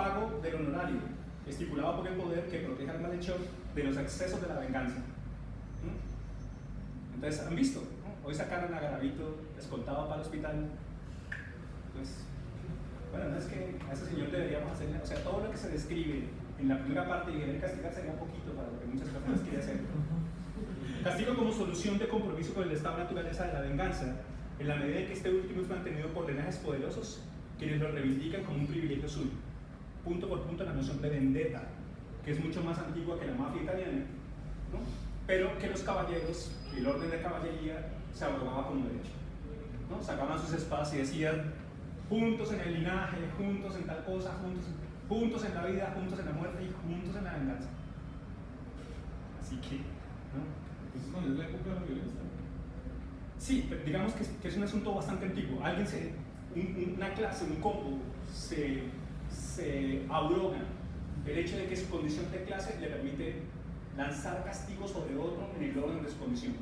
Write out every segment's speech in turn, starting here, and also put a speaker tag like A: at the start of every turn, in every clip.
A: pago del honorario, estipulado por el poder que protege al malhechor de los excesos de la venganza. Entonces, ¿han visto? Hoy sacaron a Garavito escoltado para el hospital. Pues, bueno, no es que a ese señor deberíamos hacerle, o sea, todo lo que se describe en la primera parte y debe castigar sería un poquito para lo que muchas personas quieren hacer. Castigo como solución de compromiso con el estado de naturaleza de la venganza, en la medida en que este último es mantenido por drenajes poderosos, quienes lo reivindican como un privilegio suyo. Punto por punto la noción de vendetta, que es mucho más antigua que la mafia italiana, ¿no? Pero que los caballeros, el orden de caballería, se abrogaba como derecho, ¿no? Sacaban sus espadas y decían, juntos en el linaje, juntos en tal cosa, juntos en la vida, juntos en la muerte y juntos en la venganza. Así que, ¿no?
B: ¿Eso no es la época de la violencia?
A: Sí, pero digamos que es un asunto bastante antiguo. Una clase, un combo, se abroga el hecho de que su condición de clase le permite lanzar castigo sobre otro en el orden de su condición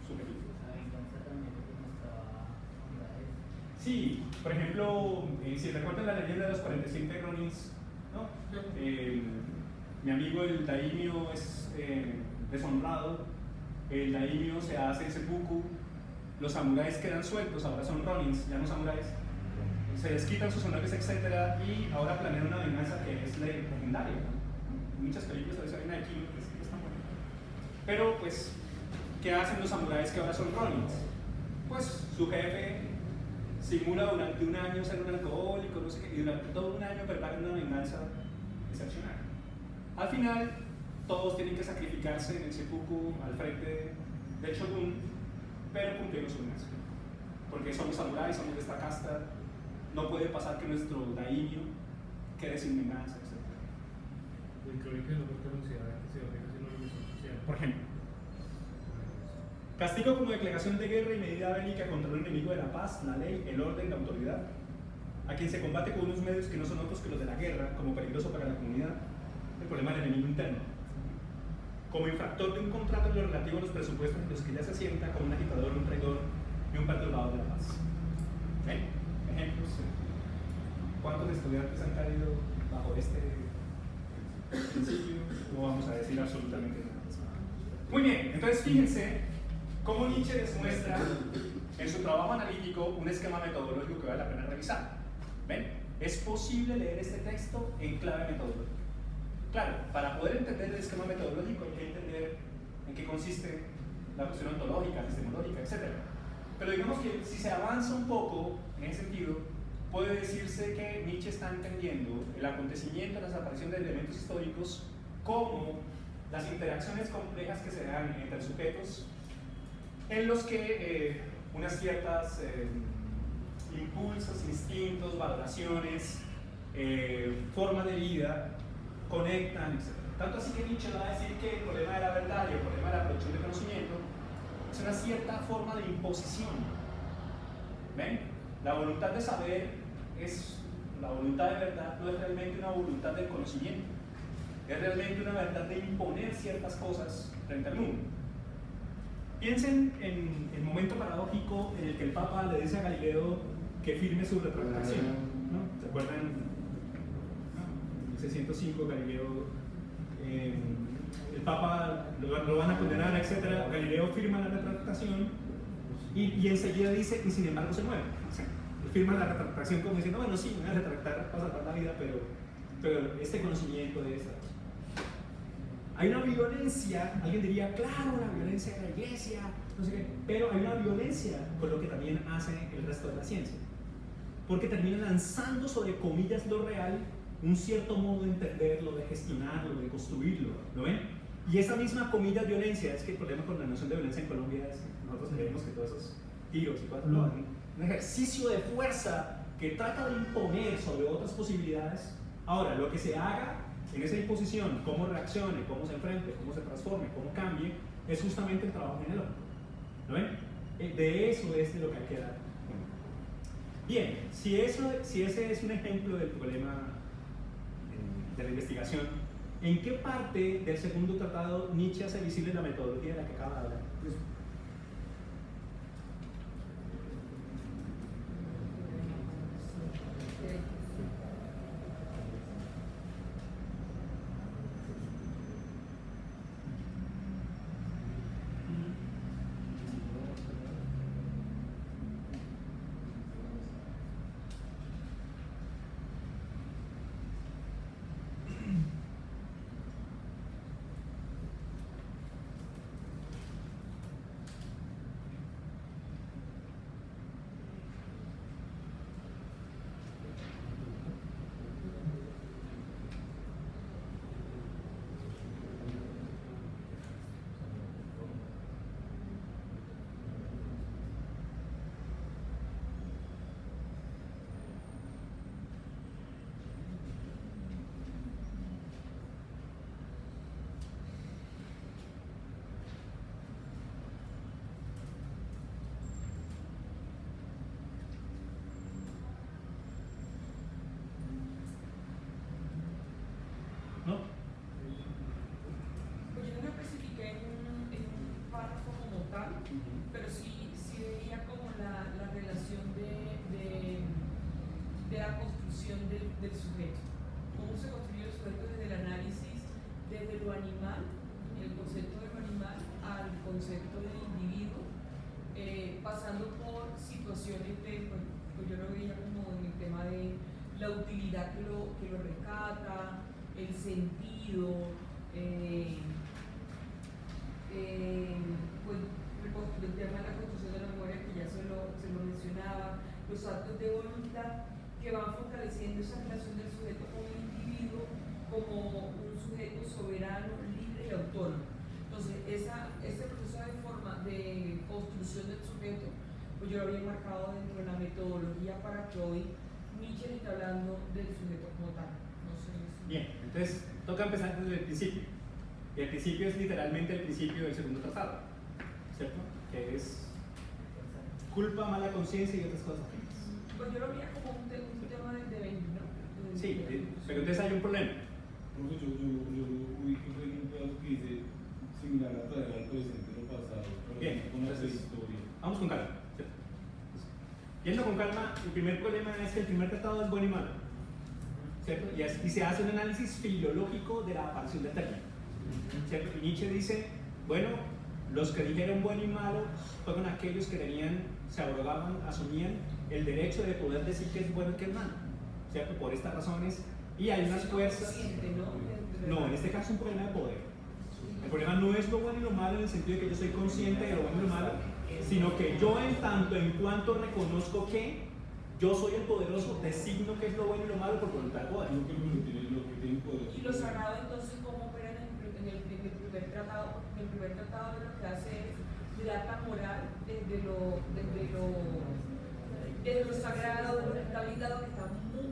A: subjetiva.
C: La venganza también demostraba bondades.
A: Sí, por ejemplo, si recuerdan la leyenda de los 47 Ronins, ¿no? Mi amigo el daimyo es deshonrado, el daimyo se hace el seppuku, los samuráis quedan sueltos, ahora son Ronins, ya no samuráis, se les quitan sus honores, etc. Y ahora planean una venganza que es legendaria, ¿no? Muchas películas a veces hay una de Kino que es tan buena. Pero, pues, ¿qué hacen los samuráis que ahora son Ronins? Pues su jefe simula durante un año ser un alcohólico, no sé qué, y durante todo un año preparan una venganza excepcional. Al final, todos tienen que sacrificarse en el seppuku al frente del shogun, pero cumplimos su venganza. Porque somos samuráis, somos de esta casta, no puede pasar que nuestro daimyo quede sin venganza, etc.
D: Creo que no conocía que se obliga a una social.
A: Por ejemplo, castigo como declaración de guerra y medida bélica contra un enemigo de la paz, la ley, el orden, la autoridad, a quien se combate con unos medios que no son otros que los de la guerra, como peligroso para la comunidad, el problema del enemigo interno. Como infractor de un contrato en lo relativo a los presupuestos en los que ya se sienta como un agitador, un traidor y un perturbador de la paz. Ejemplos. ¿Cuántos estudiantes han caído bajo este principio? No vamos a decir absolutamente nada. Muy bien, entonces fíjense cómo Nietzsche les muestra en su trabajo analítico un esquema metodológico que vale la pena revisar. ¿Ven? Es posible leer este texto en clave metodológica. Claro, para poder entender el esquema metodológico hay que entender en qué consiste la cuestión ontológica, epistemológica, etc. Pero digamos que si se avanza un poco en ese sentido, puede decirse que Nietzsche está entendiendo el acontecimiento, la desaparición de elementos históricos como las interacciones complejas que se dan entre sujetos en los que unas ciertas impulsos, instintos, valoraciones, formas de vida conectan, etc. Tanto así que Nietzsche va a decir que el problema de la verdad y el problema de la producción de conocimiento es una cierta forma de imposición. ¿Ven? La voluntad de saber la voluntad de verdad no es realmente una voluntad del conocimiento, es realmente una verdad de imponer ciertas cosas frente al mundo. Piensen en el momento paradójico en el que el Papa le dice a Galileo que firme su retractación, ¿no? ¿Se acuerdan? En 1605 Galileo, el Papa lo van a condenar, etc. Galileo firma la retractación y enseguida dice, y sin embargo se mueve. O sea, firma la retractación como diciendo, bueno, sí, me voy a retractar para salvar la vida, pero este conocimiento de esta. Hay una violencia, alguien diría, claro, la violencia de la iglesia, no sé qué, pero hay una violencia con lo que también hace el resto de la ciencia. Porque termina lanzando sobre comillas lo real, un cierto modo de entenderlo, de gestionarlo, de construirlo, ¿lo ven? Y esa misma comillas violencia, es que el problema con la noción de violencia en Colombia es que nosotros creemos que todos esos tiros y cosas, no, un ejercicio de fuerza que trata de imponer sobre otras posibilidades. Ahora, lo que se haga en esa imposición, cómo reaccione, cómo se enfrente, cómo se transforme, cómo cambie, es justamente el trabajo genealógico. ¿Lo ven? De eso es de lo que hay que dar. Bien, si ese es un ejemplo del problema de la investigación, ¿en qué parte del segundo tratado Nietzsche hace visible la metodología de la que acaba de hablar? Pues,
E: del sujeto. ¿Cómo se construye el sujeto desde el análisis, desde lo animal, el concepto de lo animal, al concepto del individuo, pasando por situaciones de, pues yo lo veía como en el tema de la utilidad que lo rescata, el sentido, pues el tema de la construcción de la memoria que ya se lo mencionaba, los actos de voluntad que van fortaleciendo esa relación del sujeto con el individuo como un sujeto soberano, libre y autónomo. Entonces, ese proceso de construcción del sujeto, pues yo lo había marcado dentro de la metodología para que hoy Nietzsche está hablando del sujeto como tal. No sé si...
A: Bien, entonces toca empezar desde el principio. Y el principio es literalmente el principio del segundo tratado, ¿cierto? Que es culpa, mala conciencia y otras cosas afines.
E: Pues yo lo veía como un tema de Benjamin, ¿no?
A: Sí, pero entonces hay un problema.
B: Yo ubico un pedazo que dice similar a traer al presente lo pasado.
A: Bien,
B: con la
A: entonces,
B: historia.
A: vamos con calma. ¿Cierto? Yendo con calma, el primer problema es que el primer tratado es bueno y malo, ¿cierto? Y se hace un análisis filológico de la aparición del término, ¿cierto? Y Nietzsche dice, bueno, los que dijeron bueno y malo fueron aquellos que se abrogaban, asumían el derecho de poder decir que es bueno y que es malo, ¿cierto? Por estas razones, y hay unas fuerzas... No, en este caso es un problema de poder. El problema no es lo bueno y lo malo en el sentido de que yo soy consciente de lo bueno y lo malo, sino que yo en cuanto reconozco que yo soy el poderoso, designo qué es lo bueno y lo malo por voluntad de poder.
B: Lo que tiene poder.
E: Y lo sagrado entonces, ¿cómo operan en el primer tratado? El primer tratado lo que hace es dar la moral desde lo sagrado, de lo estabilizado,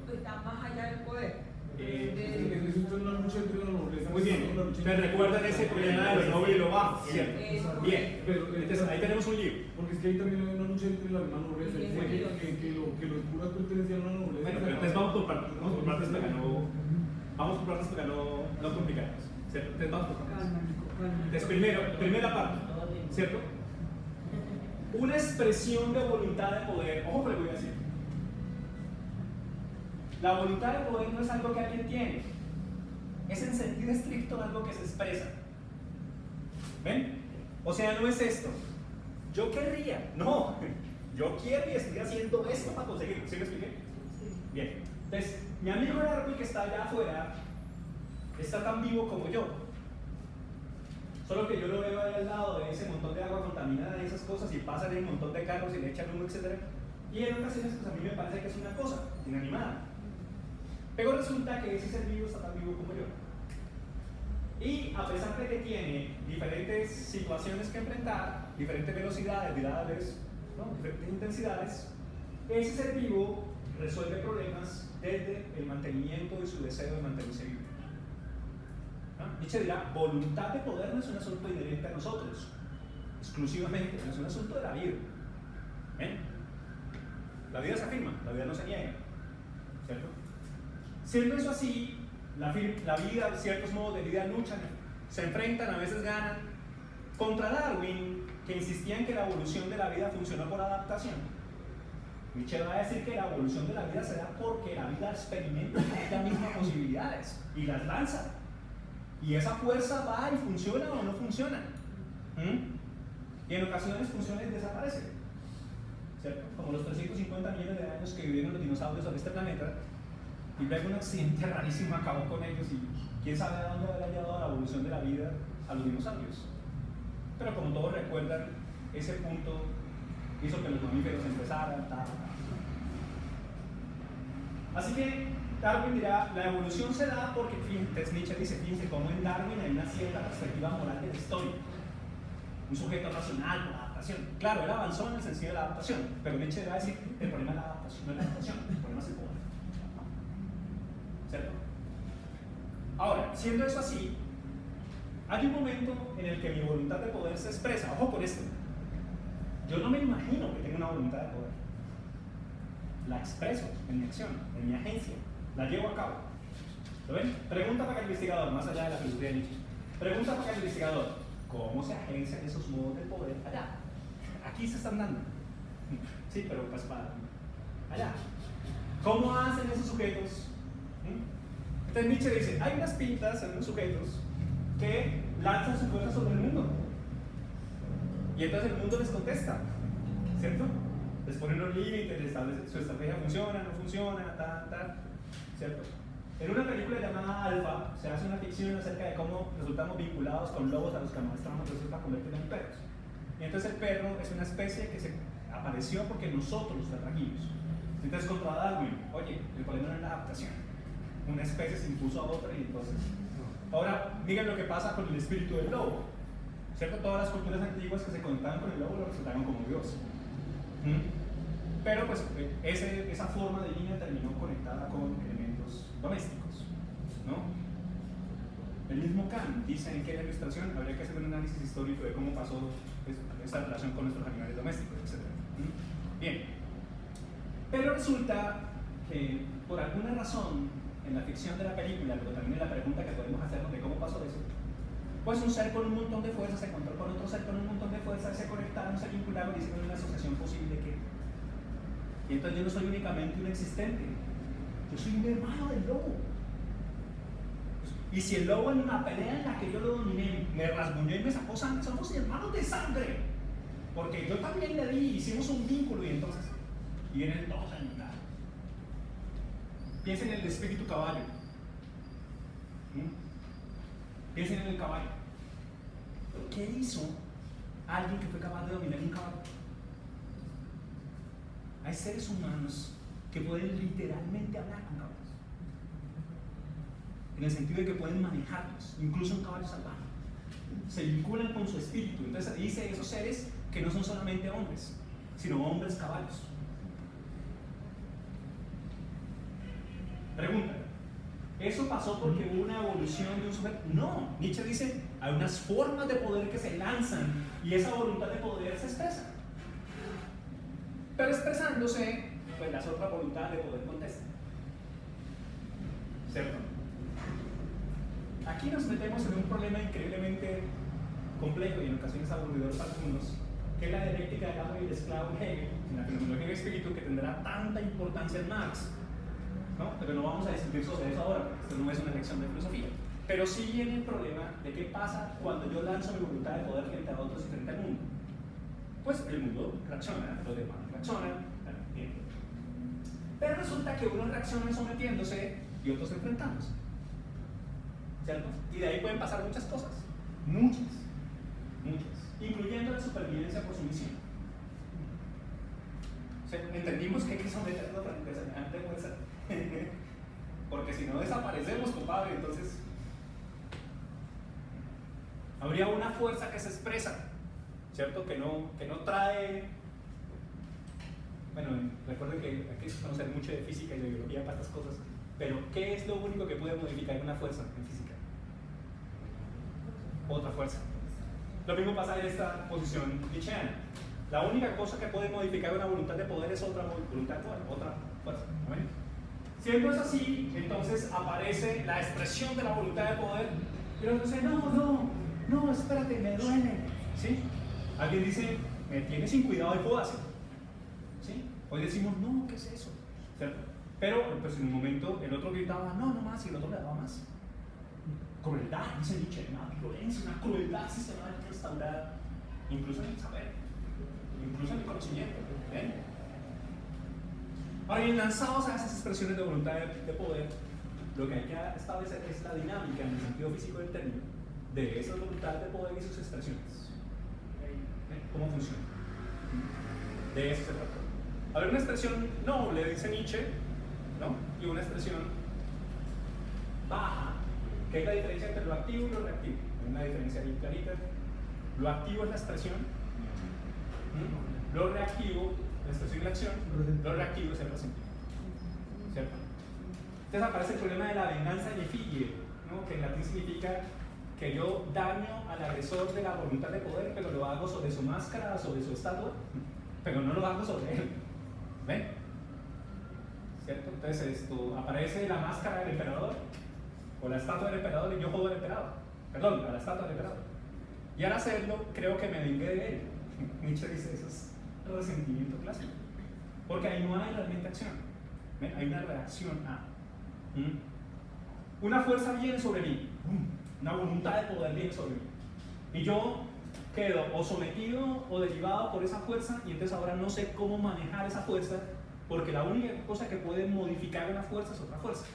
E: que está más allá del poder.
B: Es una lucha entre la nobleza.
A: Muy bien, entonces recuerdan ese problema de lo noble y lo bajo, ¿cierto? Bien, entonces ahí tenemos un libro.
B: Porque es que ahí también hay una lucha entre la misma nobleza. Que los curas pertenecían a la nobleza.
A: Bueno, pero entonces vamos por partes para no complicarnos, ¿cierto? Entonces vamos por partes. Entonces primera parte, ¿cierto? Una expresión de voluntad de poder, ojo que le voy a decir. La voluntad de poder no es algo que alguien tiene, es en sentido estricto algo que se expresa. ¿Ven? O sea, no es esto. Yo querría, no. Yo quiero y estoy haciendo esto para conseguirlo. ¿Sí me expliqué? Bien. Entonces, mi amigo Darwin que está allá afuera está tan vivo como yo. Solo que yo lo veo ahí al lado de ese montón de agua contaminada y esas cosas y pasan un montón de carros y le echan humo, etc. Y en ocasiones pues a mí me parece que es una cosa inanimada. Pero resulta que ese ser vivo está tan vivo como yo. Y a pesar de que tiene diferentes situaciones que enfrentar, diferentes velocidades, ¿no? Diferentes intensidades, ese ser vivo resuelve problemas desde el mantenimiento y su deseo de mantenerse vivo. ¿No? Nietzsche dirá, voluntad de poder no es un asunto inherente a nosotros, exclusivamente, no es un asunto de la vida. ¿Ven? La vida se afirma, la vida no se niega, ¿cierto? Siendo eso así, la vida, ciertos modos de vida luchan, se enfrentan, a veces ganan. Contra Darwin, que insistía en que la evolución de la vida funcionó por adaptación, Nietzsche va a decir que la evolución de la vida se da porque la vida experimenta las mismas posibilidades y las lanza. Y esa fuerza va y funciona o no funciona. Y en ocasiones funciona y desaparece. ¿Cierto? Como los 350 millones de años que vivieron los dinosaurios sobre este planeta, y luego un accidente rarísimo acabó con ellos y quién sabe a dónde habrá llevado la evolución de la vida a los dinosaurios. Pero como todos recuerdan, ese punto hizo que los mamíferos empezaran, Así que Darwin dirá, la evolución se da porque, Nietzsche dice, fíjense cómo en Darwin hay una cierta perspectiva moral de la historia. Un sujeto racional por adaptación. Claro, él avanzó en el sentido de la adaptación, pero Nietzsche va a decir, el problema es la adaptación, no es la adaptación, el problema es el poder. ¿Cierto? Ahora, siendo eso así, hay un momento en el que mi voluntad de poder se expresa. Ojo con esto. Yo no me imagino que tenga una voluntad de poder. La expreso en mi acción, en mi agencia. La llevo a cabo. ¿Lo ven? Pregunta para el investigador, más allá de la filosofía de Nietzsche. Pregunta para el investigador, ¿cómo se agencian esos modos de poder allá? Aquí se están dando. Sí, pero pues para allá. ¿Cómo hacen esos sujetos Entonces Nietzsche dice, hay unas pintas en unos sujetos que lanzan su fuerza sobre el mundo. Y entonces el mundo les contesta, ¿cierto? Les ponen los límites, les establece su estrategia funciona, no funciona, tal, ¿cierto? En una película llamada Alpha se hace una ficción acerca de cómo resultamos vinculados con lobos a los que amaestramos para convertirlos en perros. Y entonces el perro es una especie que se apareció porque nosotros los atrajimos. Entonces contra Darwin, oye, el problema no es la adaptación. Una especie se impuso a otra y entonces... Ahora, miren lo que pasa con el espíritu del lobo. ¿Cierto? Todas las culturas antiguas que se conectaban con el lobo lo resultaron como Dios. Pero pues esa forma de línea terminó conectada con elementos domésticos, ¿no? El mismo Kant dice que en la ilustración habría que hacer un análisis histórico de cómo pasó esta relación con nuestros animales domésticos, etc. Bien, pero resulta que por alguna razón en la ficción de la película, pero también en la pregunta que podemos hacernos de cómo pasó eso, pues un ser con un montón de fuerza se encontró con otro ser con un montón de fuerza, se conectaron, se vincularon y hicieron una asociación posible que... Y entonces yo no soy únicamente un existente, yo soy un hermano del lobo. Y si el lobo en una pelea en la que yo lo dominé me rasguñó y me sacó sangre, somos hermanos de sangre. Porque yo también le di, hicimos un vínculo y entonces... Y vienen todos a ayudar. Piensen en el espíritu caballo. Piensen en el caballo. ¿Qué hizo alguien que fue capaz de dominar un caballo? Hay seres humanos que pueden literalmente hablar con caballos. En el sentido de que pueden manejarlos, incluso un caballo salvaje. Se vinculan con su espíritu. Entonces dice esos seres que no son solamente hombres, sino hombres caballos. Pregunta, ¿eso pasó porque hubo una evolución de un sujeto? No, Nietzsche dice, hay unas formas de poder que se lanzan y esa voluntad de poder se expresa. Pero expresándose, pues las otras voluntades de poder contestan. ¿Cierto? Aquí nos metemos en un problema increíblemente complejo y en ocasiones aburridor para algunos, que es la dialéctica del amo y el esclavo en Hegel, en la fenomenología del espíritu, que tendrá tanta importancia en Marx, ¿no? Pero no vamos a discutir sobre eso ahora, porque esto no es una lección de filosofía. Pero sí viene el problema de qué pasa cuando yo lanzo mi voluntad de poder frente a otros y frente al mundo. Pues el mundo reacciona, los demás reaccionan, bien. Pero resulta que unos reaccionan sometiéndose y otros enfrentándose. ¿Cierto? Y de ahí pueden pasar muchas cosas, muchas, incluyendo la supervivencia por sumisión. O sea, entendimos que hay que someternos frente a semejante fuerza, porque si no desaparecemos, compadre. Entonces habría una fuerza que se expresa, ¿cierto? Que no trae. Bueno, recuerden que hay que conocer mucho de física y de biología para estas cosas, pero ¿qué es lo único que puede modificar una fuerza en física? Otra fuerza. Lo mismo pasa en esta posición nietzscheana. La única cosa que puede modificar una voluntad de poder es otra voluntad de poder, otra fuerza. ¿No? Siempre es así, entonces aparece la expresión de la voluntad de poder y luego dice, no, espérate, me duele. ¿Sí? Alguien dice, me tiene sin cuidado y puedo hacer. ¿Sí? Hoy decimos, no, ¿qué es eso? ¿Cierto? Pero pues en un momento el otro gritaba, no más, y el otro le daba más. Crueldad, dice Nietzsche, una violencia, una crueldad sistemática instaurada, incluso en el saber, incluso en el conocimiento. ¿Ven? Ahora bien, lanzados a esas expresiones de voluntad de poder, lo que hay que establecer es la dinámica en el sentido físico del término de esa voluntad de poder y sus expresiones. ¿Ven? ¿Cómo funciona? De eso se trata. A ver, una expresión noble, dice Nietzsche, ¿no? Y una expresión baja, que es la diferencia entre lo activo y lo reactivo. Hay una diferencia bien clarita. Lo activo es la expresión, lo reactivo, la expresión y la acción, lo reactivo es el resentimiento. ¿Cierto? Entonces aparece el problema de la venganza en efigie, ¿no? Que en latín significa que yo daño al agresor de la voluntad de poder, pero lo hago sobre su máscara, sobre su estatua, pero no lo hago sobre él. ¿Ven? ¿Cierto? Entonces aparece la máscara del emperador o la estatua del emperador y yo jodo al emperador. Perdón, a la estatua del emperador. Y al hacerlo, creo que me vengué de él. Nietzsche dice, eso es resentimiento clásico. Porque ahí no hay realmente acción. ¿Ven? Hay una reacción a. una fuerza viene sobre mí, una voluntad de poder viene sobre mí. Y yo quedo o sometido o derivado por esa fuerza, y entonces ahora no sé cómo manejar esa fuerza, porque la única cosa que puede modificar una fuerza es otra fuerza.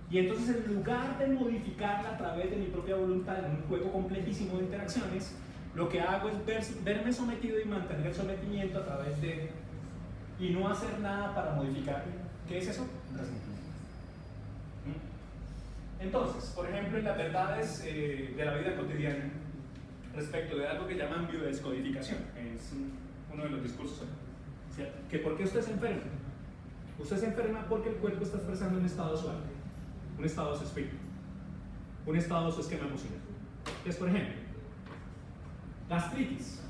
A: Y entonces en lugar de modificarla a través de mi propia voluntad en un juego complejísimo de interacciones, lo que hago es verme sometido y mantener el sometimiento a través de... y no hacer nada para modificar. ¿Qué es eso? Resentimiento. Entonces, por ejemplo, en las verdades de la vida cotidiana, respecto de algo que llaman biodescodificación, es uno de los discursos, ¿cierto? Que ¿por qué usted se enferma? Usted se enferma porque el cuerpo está expresando un estado de su alma, un estado de su espíritu, un estado de su esquema emocional. Es, por ejemplo, gastritis,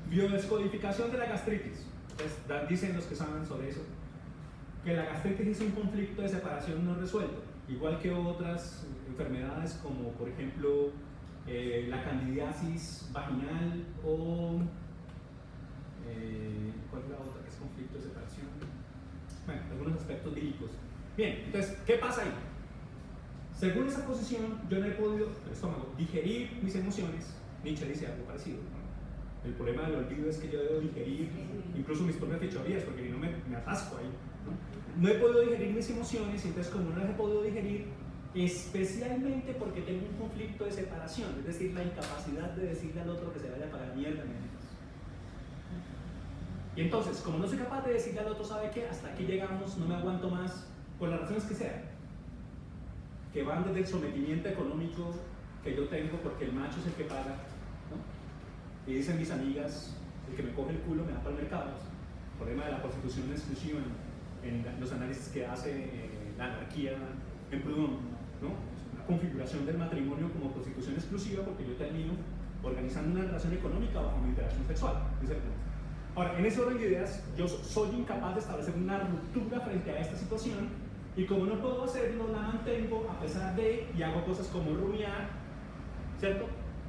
A: biodescodificación de la gastritis. Entonces, dicen los que saben sobre eso, que la gastritis es un conflicto de separación no resuelto, igual que otras enfermedades como, por ejemplo, la candidiasis vaginal o ¿cuál es la otra que es conflicto de separación? Bueno, algunos aspectos líricos. Bien, entonces, ¿qué pasa ahí? Según esa posición, yo no he podido, el estómago, digerir mis emociones. Nietzsche dice algo parecido, ¿no? El problema del olvido es que yo debo digerir incluso mis propias fechorías, porque si no me atasco ahí, ¿no? No he podido digerir mis emociones, y entonces como no las he podido digerir, especialmente porque tengo un conflicto de separación, es decir, la incapacidad de decirle al otro que se vaya para la mierda. Y entonces, como no soy capaz de decirle al otro, ¿sabe qué? Hasta aquí llegamos, no me aguanto más, por las razones que sean, que van desde el sometimiento económico que yo tengo porque el macho es el que paga, ¿no? Y dicen mis amigas, el que me coge el culo me da para el mercado. El problema de la prostitución exclusiva en los análisis que hace la anarquía en Proudhon, ¿no? Una configuración del matrimonio como prostitución exclusiva porque yo termino organizando una relación económica bajo mi interacción sexual. Ahora, en ese orden de ideas, yo soy incapaz de establecer una ruptura frente a esta situación, y como no puedo hacerlo, la mantengo a pesar de, y hago cosas como rumiar, ¿cierto?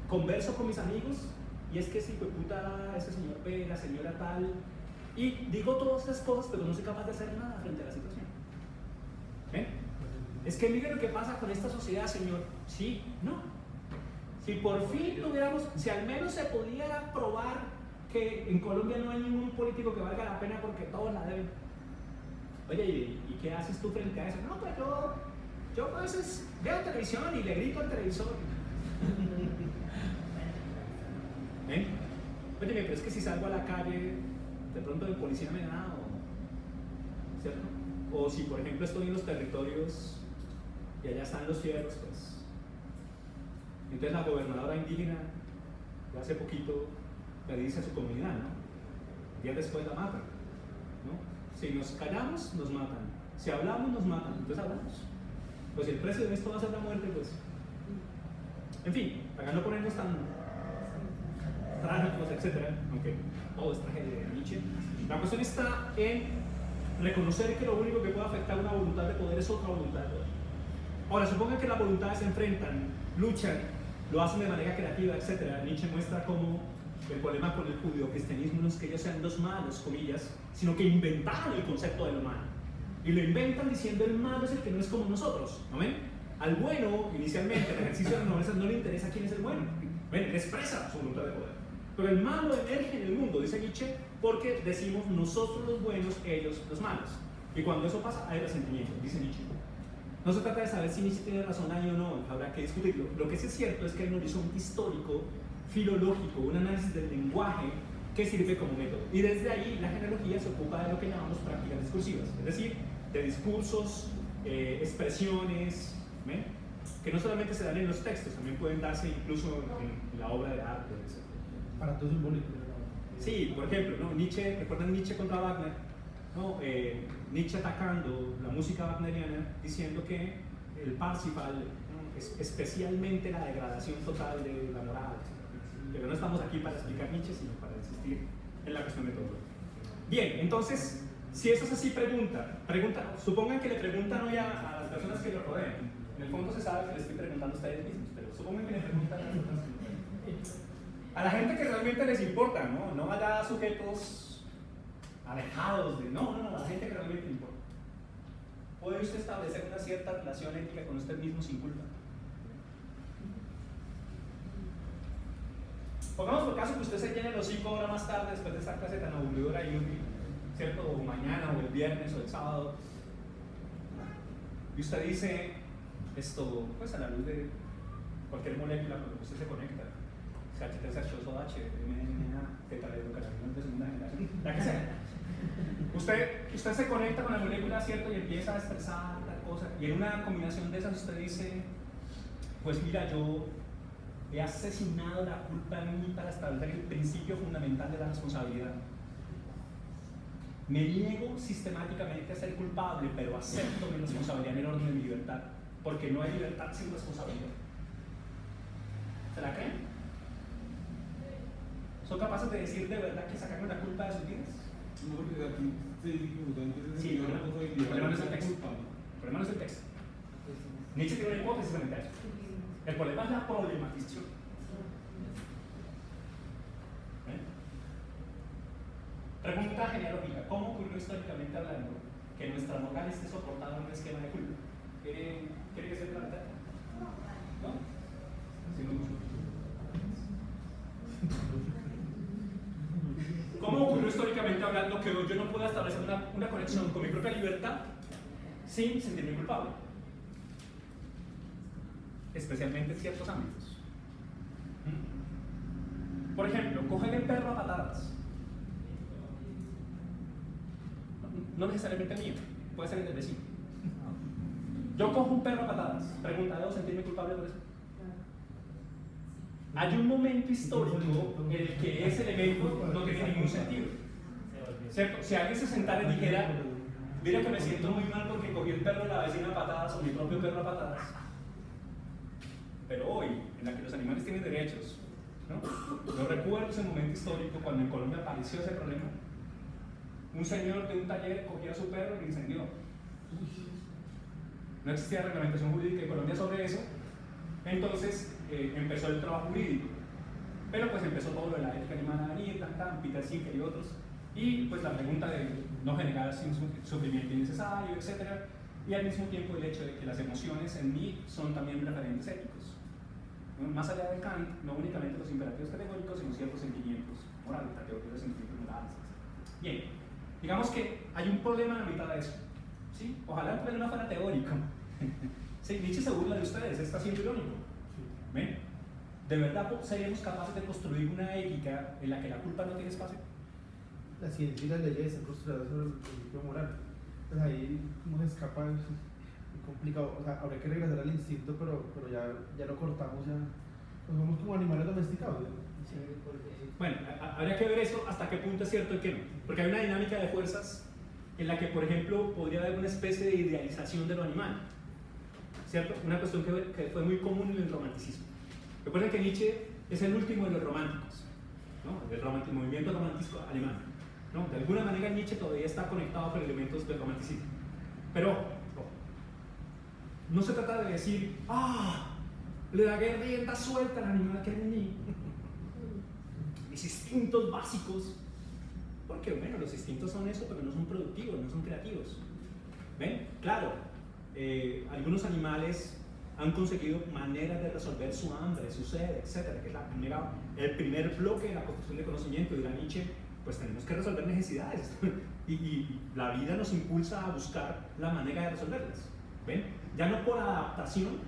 A: Converso con mis amigos, y es que si fue puta ese señor P, la señora tal, y digo todas esas cosas, pero no soy capaz de hacer nada frente a la situación. ¿Ven? Es que mire lo que pasa con esta sociedad, señor. Sí, no. Si por fin tuviéramos, si al menos se pudiera probar que en Colombia no hay ningún político que valga la pena porque todos la deben. Oye, ¿y qué haces tú frente a eso? No, pues yo a veces veo televisión y le grito al televisor. ¿Eh? Oye, pero es que si salgo a la calle, de pronto el policía me da, ¿cierto? O si, por ejemplo, estoy en los territorios y allá están los fierros, pues. Entonces la gobernadora indígena, de hace poquito, le dice a su comunidad, ¿no? Días después la matan, ¿no? Si nos callamos, nos matan. Si hablamos, nos matan. Entonces hablamos. Pues si el precio de esto va a ser la muerte, pues... En fin, para no ponernos tan trágicos, etc., aunque todo es tragedia de Nietzsche, la cuestión está en reconocer que lo único que puede afectar una voluntad de poder es otra voluntad de poder. Ahora, supongan que las voluntades se enfrentan, luchan, lo hacen de manera creativa, etc. Nietzsche muestra cómo el problema con el judeocristianismo no es que ellos sean los malos, comillas, sino que inventaron el concepto de lo malo. Y lo inventan diciendo el malo es el que no es como nosotros, ¿no ven? Al bueno, inicialmente, el ejercicio de la nobleza no le interesa quién es el bueno. ¿Ven? Él expresa su voluntad de poder. Pero el malo emerge en el mundo, dice Nietzsche, porque decimos nosotros los buenos, ellos los malos. Y cuando eso pasa, hay resentimiento, dice Nietzsche. No se trata de saber si Nietzsche tiene razón ahí o no, habrá que discutirlo. Lo que sí es cierto es que hay un horizonte histórico, filológico, un análisis del lenguaje que sirve como método. Y desde ahí la genealogía se ocupa de lo que llamamos prácticas discursivas, es decir, de discursos, expresiones, ¿ven? Que no solamente se dan en los textos, también pueden darse incluso en la obra de arte, etc.
B: Para todo simbólico.
A: Sí, por ejemplo, ¿no? Nietzsche, ¿recuerdan Nietzsche contra Wagner? ¿No? Nietzsche atacando la música wagneriana, diciendo que el Parsifal, ¿no? Es especialmente la degradación total de la moral, etc. Pero no estamos aquí para explicar Nietzsche, sino para insistir en la cuestión de todo. Bien, entonces, si eso es así, pregunta, supongan que le preguntan hoy a las personas que lo rodean. En el fondo se sabe que le estoy preguntando a ustedes mismos, pero supongan que le preguntan a las personas que lo rodean. A la gente que realmente les importa, ¿no? No a sujetos alejados de... No, a la gente que realmente le importa. puede usted establecer una cierta relación ética con usted mismo sin culpa. Pongamos por caso que usted se llene los 5 horas más tarde después de esta clase tan aburridora y inútil, ¿cierto? O mañana, o el viernes, o el sábado. Y usted dice esto, pues a la luz de cualquier molécula con la que usted se conecta, CH3H2OH, MDMA, tetrahidrocannabidiol de segunda generación, la que sea. Usted se conecta con la molécula, ¿cierto? Y empieza a expresar tal cosa. Y en una combinación de esas usted dice, pues mira, yo he asesinado la culpa en mí para establecer el principio fundamental de la responsabilidad. Me niego sistemáticamente a ser culpable, pero acepto mi responsabilidad en el orden de mi libertad, porque no hay libertad sin responsabilidad. ¿Se la creen? ¿Son capaces de decir de verdad que sacaron la culpa de sus vidas?
B: No, porque aquí se dice que justamente
A: Sí, el problema no es el texto. El problema no es el texto. Nietzsche tiene una hipótesis frente a eso. El problema es la problematización. Pregunta genealógica: ¿cómo ocurrió históricamente hablando que nuestra moral esté soportada en un esquema de culpa? ¿Quiere que sea planteado? ¿No? Sí, no mucho. ¿Cómo ocurrió históricamente hablando que yo no pueda establecer una conexión con mi propia libertad sin sentirme culpable? Especialmente en ciertos ámbitos. Por ejemplo, coger el perro a patadas. No necesariamente el mío, puede ser el del vecino. Yo cojo un perro a patadas. Pregunta, ¿debo sentirme culpable por eso? Hay un momento histórico en el que ese elemento no tiene ningún sentido. ¿Cierto? Si alguien se sentara y dijera, mira que me siento muy mal porque cogí el perro de la vecina a patadas o mi propio perro a patadas. Pero hoy, en la que los animales tienen derechos, ¿no? Yo recuerdo ese momento histórico cuando en Colombia apareció ese problema. Un señor de un taller cogió a su perro y lo incendió. No existía reglamentación jurídica en Colombia sobre eso. Entonces empezó el trabajo jurídico. Pero pues empezó todo lo de la ética animal a venir, Peter Singer y otros. Y pues la pregunta de no generar sufrimiento innecesario, etc. Y al mismo tiempo el hecho de que las emociones en mí son también referentes éticos. Más allá de Kant, no únicamente los imperativos categóricos, sino ciertos sentimientos morales, la teoría de sentimientos morales, etc. Bien, digamos que hay un problema en la mitad de eso. ¿Sí? Ojalá el problema fuera teórico. Sí, Nietzsche se burla de ustedes, está siendo irónico. ¿Ven? ¿De verdad seríamos capaces de construir una ética en la que la culpa no tiene espacio?
F: La ciencia y las leyes están construidas sobre el principio moral. Pues ahí, ¿cómo se escapa? Es muy complicado. O sea, habría que regresar al instinto, pero ya lo cortamos, ya. Pues somos como animales domesticados.
C: Sí, porque
A: Bueno, habría que ver eso hasta qué punto es cierto y qué no. Porque hay una dinámica de fuerzas en la que, por ejemplo, podría haber una especie de idealización de lo animal. ¿Cierto? Una cuestión que fue muy común en el romanticismo. Recuerden que Nietzsche es el último de los románticos, ¿no? Del movimiento romántico alemán, ¿no? De alguna manera Nietzsche todavía está conectado con elementos del romanticismo. Pero no se trata de decir, le da rienda suelta al animal que hay en mí. Mis instintos básicos. Porque, bueno, los instintos son eso, pero no son productivos, no son creativos. ¿Ven? Claro. Algunos animales han conseguido maneras de resolver su hambre, su sed, etc., que es el primer bloque de la construcción de conocimiento. Dirá Nietzsche, pues tenemos que resolver necesidades y la vida nos impulsa a buscar la manera de resolverlas. ¿Ven? Ya no por adaptación,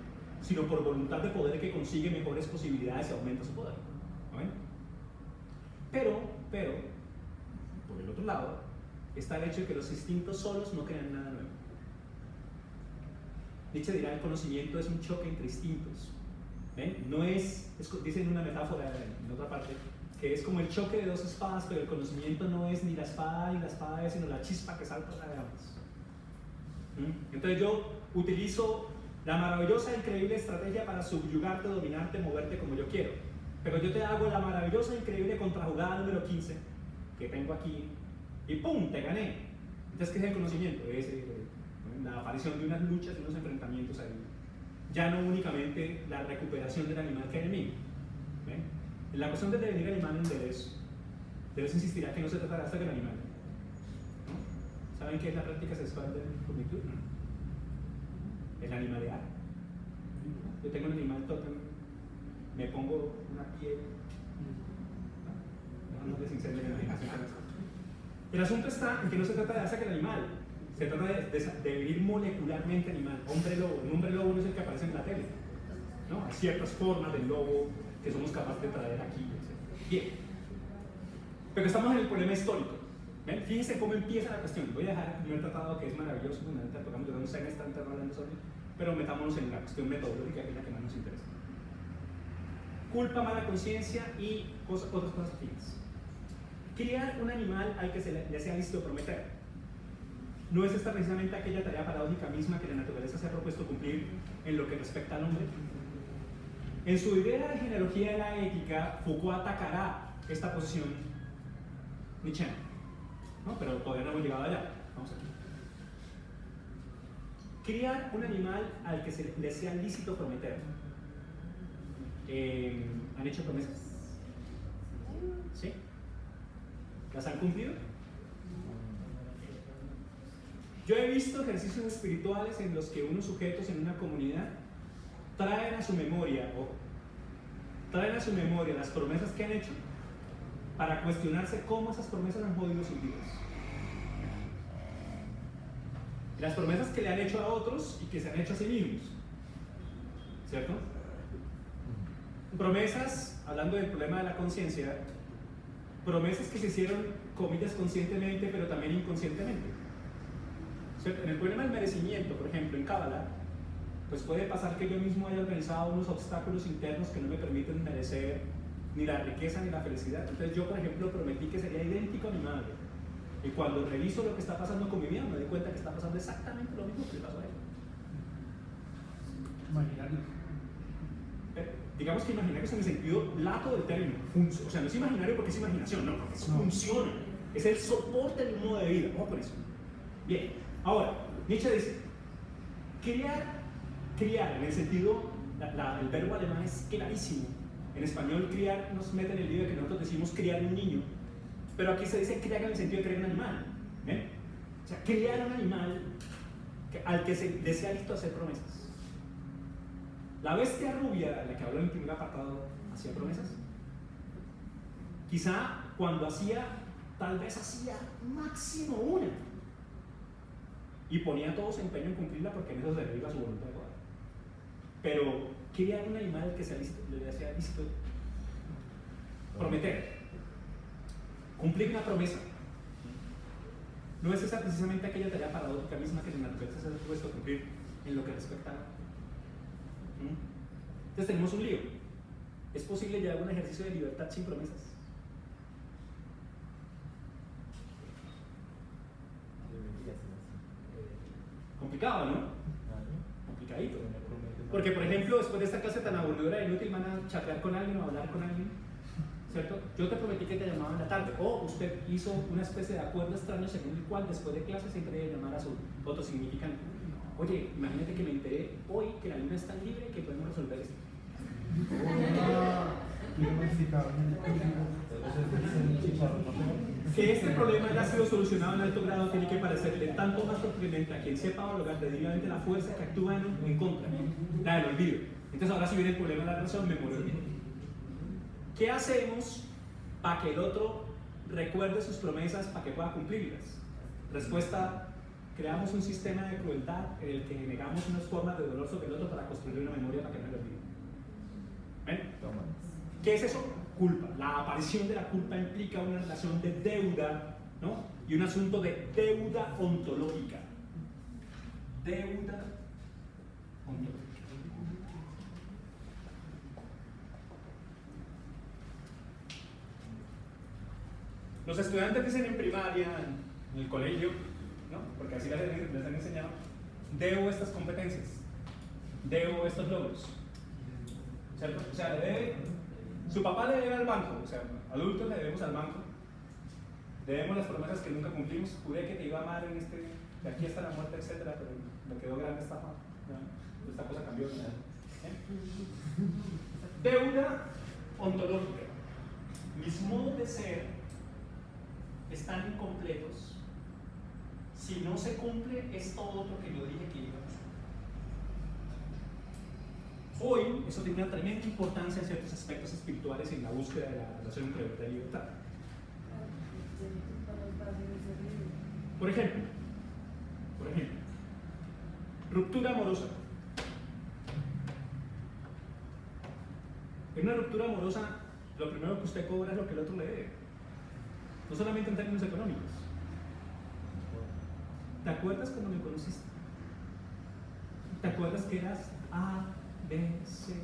A: sino por voluntad de poder que consigue mejores posibilidades y aumenta su poder. ¿Ven? Pero, por el otro lado, está el hecho de que los instintos solos no crean nada nuevo. Nietzsche dirá, el conocimiento es un choque entre instintos. ¿Ven? No dice en una metáfora en otra parte, que es como el choque de dos espadas, pero el conocimiento no es ni la espada ni la espada es, sino la chispa que salta de ambas. Entonces yo utilizo la maravillosa e increíble estrategia para subyugarte, dominarte, moverte como yo quiero. Pero yo te hago la maravillosa e increíble contrajugada número 15, que tengo aquí, y ¡pum! Te gané. Entonces, ¿qué es el conocimiento? Es la aparición de unas luchas, de unos enfrentamientos ahí. Ya no únicamente la recuperación del animal que hay en mí. ¿Ven? En la cuestión del devenir animal en Deleuze insistirá que no se trata de hasta que el animal. ¿No? ¿Saben qué es la práctica sexual del plenitud? el animalidad. Yo tengo un animal tótem, me pongo una piel, no les incendio la imaginación. El asunto está en que no se trata de darse el animal, se trata de vivir molecularmente animal. Hombre lobo, el hombre lobo no es el que aparece en la tele, ¿no? Hay ciertas formas del lobo que somos capaces de traer aquí, etc. Bien, pero estamos en el problema histórico. ¿Ven? Fíjense cómo empieza la cuestión. Voy a dejar el primer tratado, que es maravilloso, fundamental, porque no sé en esta hablando sobre, pero metámonos en la cuestión metodológica, que es la que más nos interesa. Culpa, mala conciencia y otras cosas afines. Criar un animal al que le sea lícito prometer. ¿No es esta precisamente aquella tarea paradójica misma que la naturaleza se ha propuesto cumplir en lo que respecta al hombre? En su idea de genealogía de la ética, Foucault atacará esta posición nietzscheana, ¿no? Pero todavía no hemos llegado allá. Vamos aquí. Criar un animal al que le sea lícito prometer. ¿Han hecho promesas? ¿Sí? ¿Las han cumplido? Yo he visto ejercicios espirituales en los que unos sujetos en una comunidad traen a su memoria las promesas que han hecho para cuestionarse cómo esas promesas han jodido sus vidas. Las promesas que le han hecho a otros y que se han hecho a sí mismos. ¿Cierto? Promesas, hablando del problema de la conciencia, promesas que se hicieron, comillas, conscientemente, pero también inconscientemente. ¿Cierto? En el problema del merecimiento, por ejemplo, en Cábala, pues puede pasar que yo mismo haya organizado unos obstáculos internos que no me permiten merecer ni la riqueza ni la felicidad. Entonces yo, por ejemplo, prometí que sería idéntico a mi madre. Y cuando reviso lo que está pasando con mi vida, me doy cuenta que está pasando exactamente lo mismo que le pasó a ella.
F: Imaginario.
A: Digamos que imaginario es en el sentido lato del término. O sea, no es imaginario porque es imaginación, no, porque eso funciona. Es el soporte de un modo de vida. Vamos por eso. Bien, ahora, Nietzsche dice, criar en el sentido, el verbo alemán es clarísimo. En español, criar nos mete en el lío de que nosotros decimos criar un niño, pero aquí se dice criar en el sentido de crear un animal. ¿Ven? O sea, criar un animal al que se desea listo hacer promesas. La bestia rubia, la que habló en el primer apartado, ¿hacía promesas? Quizá cuando hacía, tal vez hacía máximo una. Y ponía todo su empeño en cumplirla porque en eso se le iba su voluntad de poder. Pero criar un animal que sea lícito, le sea lícito prometer, cumplir una promesa. ¿No es esa precisamente aquella tarea paradójica misma que la naturaleza se ha propuesto cumplir en lo que respecta a? Entonces tenemos un lío. ¿Es posible llevar un ejercicio de libertad sin promesas? Complicado, ¿no? Complicadito. Porque, por ejemplo, después de esta clase tan aburridora e inútil, van a chatear con alguien o hablar con alguien, ¿cierto? Yo te prometí que te llamaba en la tarde, o usted hizo una especie de acuerdo extraño según el cual después de clase siempre debe llamar a su otro significante. Oye, imagínate que me enteré hoy que la luna es tan libre que podemos resolver esto. Que este problema haya sido solucionado en alto grado tiene que parecerle tanto más sorprendente a quien sepa valorar debidamente la fuerza que actúa en contra, la del olvido. Entonces ahora sí viene el problema de la razón, memoria olvido. ¿Qué hacemos para que el otro recuerde sus promesas para que pueda cumplirlas? Respuesta: creamos un sistema de crueldad en el que negamos unas formas de dolor sobre el otro para construir una memoria para que no lo olvide. ¿Ven? ¿Qué es eso? Culpa. La aparición de la culpa implica una relación de deuda, ¿no? Y un asunto de deuda ontológica. Deuda ontológica. Los estudiantes dicen en primaria, en el colegio, ¿no? Porque así les han enseñado, debo estas competencias, debo estos logros, ¿cierto? O sea, su papá le debe al banco, o sea, adultos le debemos al banco, debemos las promesas que nunca cumplimos. Juré que te iba a amar en de aquí hasta la muerte, etcétera, pero me quedó grande esta cosa cambió. Deuda ontológica. Mis modos de ser están incompletos si no se cumple esto otro que yo dije que iba a hacer. hoy eso tiene una tremenda importancia en ciertos aspectos espirituales y en la búsqueda de la relación entre verdad y libertad. Por ejemplo, ruptura amorosa. En una ruptura amorosa, lo primero que usted cobra es lo que el otro le debe. No solamente en términos económicos. ¿Te acuerdas cuando me conociste? ¿Te acuerdas que eras A, B, C, D?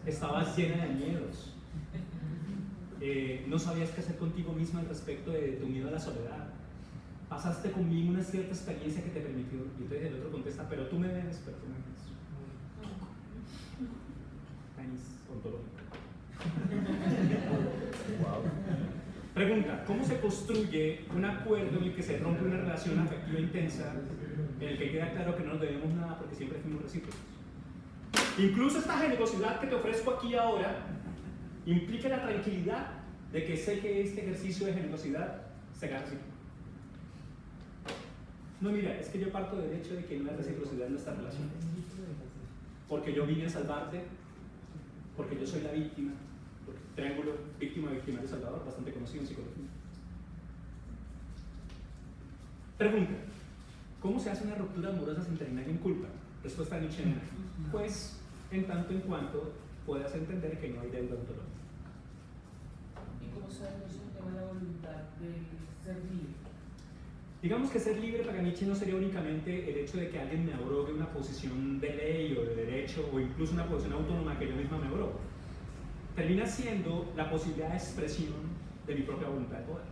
A: Estabas llena de miedos. No sabías qué hacer contigo misma al respecto de tu miedo a la soledad. Pasaste conmigo una cierta experiencia que te permitió, y entonces el otro contesta, pero tú me debes, pero tú me debes. Ontológico. Pregunta, ¿cómo se construye un acuerdo en el que se rompe una relación afectiva intensa, en el que queda claro que no nos debemos nada porque siempre fuimos recíprocos? Incluso esta generosidad que te ofrezco aquí ahora implica la tranquilidad de que sé que este ejercicio de generosidad será recíproco. No, mira, es que yo parto del hecho de que no hay reciprocidad en nuestra relación. Porque yo vine a salvarte, porque yo soy la víctima, porque triángulo víctima, victimario, salvador, bastante conocido en psicología. Pregunta, ¿cómo se hace una ruptura amorosa sin terminar en culpa? Respuesta nietzscheana, pues en tanto en cuanto puedas entender que no hay deuda ontológica.
C: ¿Y cómo sabemos el tema de la voluntad de ser libre?
A: Digamos que ser libre para Nietzsche no sería únicamente el hecho de que alguien me abrogue una posición de ley o de derecho o incluso una posición autónoma que yo misma me abrogo. Termina siendo la posibilidad de expresión de mi propia voluntad de poder.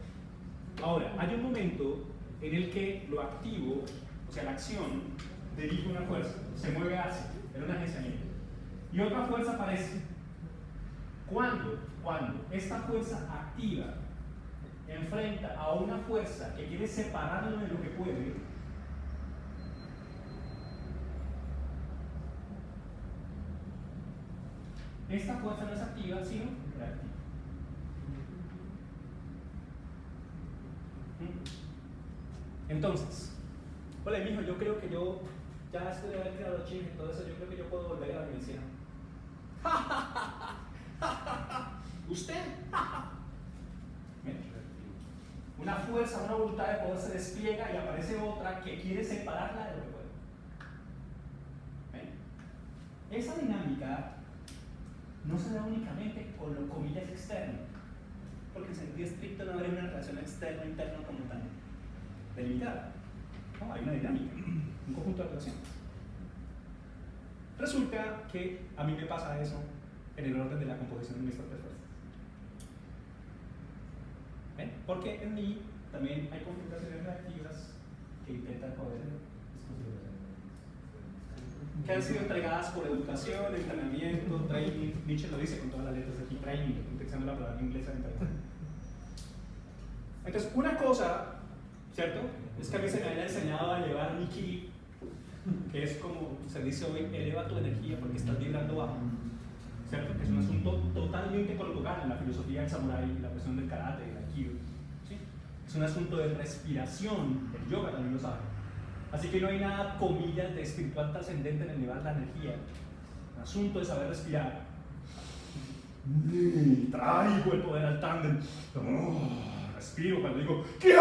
A: Ahora, hay un momento en el que lo activo, o sea, la acción, dirige una fuerza, se mueve hacia, en un agenciamiento. Y otra fuerza aparece. Cuando esta fuerza activa enfrenta a una fuerza que quiere separarlo de lo que puede, esta fuerza no es activa, sino reactiva. Entonces, hola mijo, yo creo que yo ya después de haber creado Chile y todo eso, yo creo que yo puedo volver a la universidad. ¿Usted? Una fuerza, una voluntad de poder se despliega y aparece otra que quiere separarla de lo que puede. ¿Ven? Esa dinámica no se da únicamente con lo comillas externo, porque en sentido estricto no habría una relación externo-interno como tan delimitada. No, hay una dinámica, un conjunto de relaciones. Resulta que a mí me pasa eso en el orden de la composición de mis propias fuerzas. ¿Ven? Porque en mí también hay configuraciones reactivas que intentan poder que han sido entregadas por educación, entrenamiento, training. Nietzsche lo dice con todas las letras aquí, training, utilizando la palabra inglesa en training. Entonces, una cosa, ¿cierto? Es que a mí se me haya enseñado a elevar mi ki, que es como se dice hoy, eleva tu energía porque estás vibrando bajo, ¿cierto? Que es un asunto totalmente cultural en la filosofía del samurái, la cuestión del karate, del aikido, ¿sí? Es un asunto de respiración, el yoga también lo sabe. Así que no hay nada, comillas, de espiritual trascendente en elevar la energía. Un asunto de saber respirar. Traigo el poder al tándem. Respiro cuando digo ki.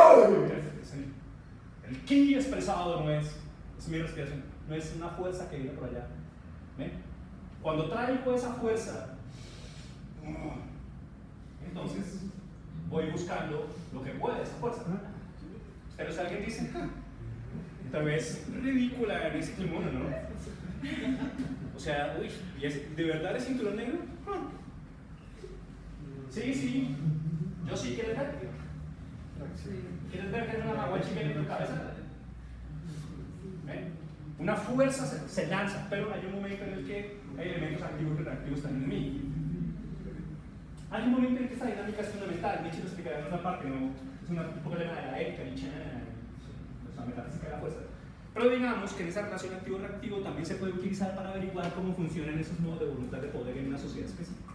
A: El ki expresado no es mi respiración, no es una fuerza que viene por allá. ¿Ven? Cuando traigo esa fuerza, entonces voy buscando lo que puede esa fuerza. Pero si alguien dice, tal vez ridícula en ese kimono, ¿no? O sea, uy, ¿de verdad es cinturón negro? Sí, yo sí, ¿quieres ver? ¿Quieres ver que es una maguachi en tu cabeza? ¿Ven? Una fuerza se lanza, pero hay un momento en el que hay elementos activos y reactivos también en mí. Hay un momento en que esta dinámica es fundamental. Nietzsche lo explicará en otra parte, ¿no? Es un problema de la ética nietzscheana, la metafísica de la fuerza. Pero digamos que en esa relación activo-reactivo también se puede utilizar para averiguar cómo funcionan esos modos de voluntad de poder en una sociedad específica.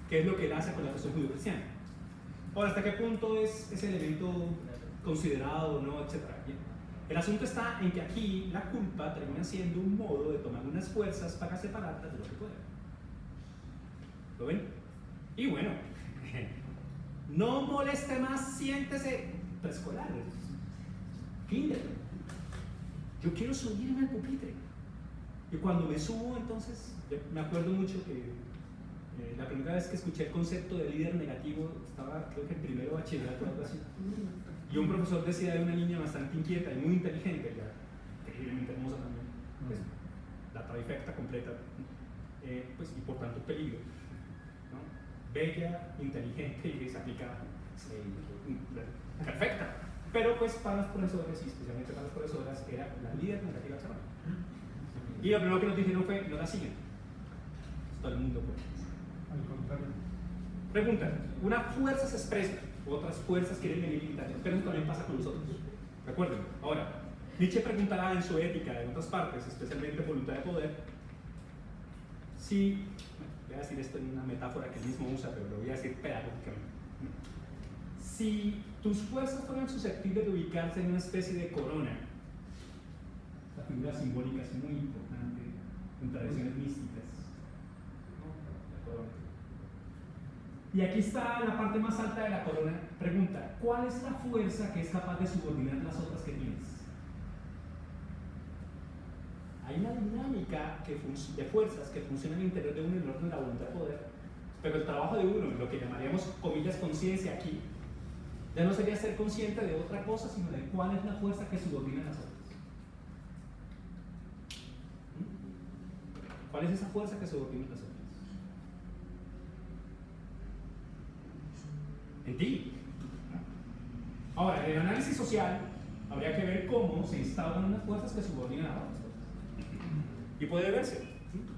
A: ¿Qué es lo que él hace con la cuestión judío-cristiana? Ahora, ¿hasta qué punto es ese elemento considerado o no, etcétera? El asunto está en que aquí la culpa termina siendo un modo de tomar unas fuerzas para separarlas de lo que pueden. ¿Lo ven? Y bueno, no moleste más, siéntese preescolar, kinder. Yo quiero subirme al pupitre. Y cuando me subo, entonces, me acuerdo mucho que la primera vez que escuché el concepto de líder negativo, estaba creo que en primero de bachillerato o algo así. Y un profesor decía de una niña bastante inquieta y muy inteligente, ya terriblemente hermosa también, pues, la trifecta completa, pues, y por tanto peligro, ¿no? Bella, inteligente y desaplicada, perfecta. Pero pues para los profesores, y especialmente para las profesoras, era la líder negativa que y lo primero que nos dijeron fue, no la siguen. Todo el mundo puede.
F: Al contrario.
A: Pregunta, una fuerza se expresa, otras fuerzas quieren venir limitadas, pero eso también pasa con nosotros. Recuerden, ahora, Nietzsche preguntará en su ética, en otras partes, especialmente voluntad de poder, si, voy a decir esto en una metáfora que él mismo usa, pero lo voy a decir pedagógicamente. Si tus fuerzas fueran susceptibles de ubicarse en una especie de corona, la figura simbólica es muy importante en tradiciones místicas, ¿no? La corona. Y aquí está la parte más alta de la corona. Pregunta, ¿cuál es la fuerza que es capaz de subordinar las otras que tienes? Hay una dinámica de fuerzas que funciona en el interior de uno en el orden de la voluntad de poder, pero el trabajo de uno, lo que llamaríamos comillas conciencia aquí, ya no sería ser consciente de otra cosa, sino de cuál es la fuerza que subordina las otras. ¿Cuál es esa fuerza que subordina las otras? En ti. Ahora, en el análisis social habría que ver cómo se instauran unas fuerzas que subordinan a otras fuerzas. Y puede verse,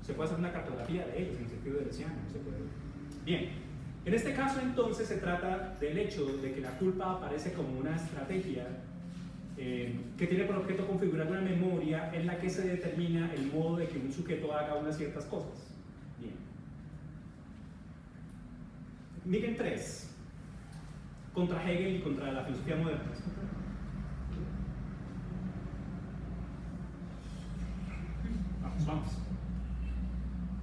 A: se puede hacer una cartografía de ellos en el sentido de Lesiano, se puede ver. Bien, en este caso entonces se trata del hecho de que la culpa aparece como una estrategia que tiene por objeto configurar una memoria en la que se determina el modo de que un sujeto haga unas ciertas cosas. Bien. Miren 3. Contra Hegel y contra la filosofía moderna. Vamos.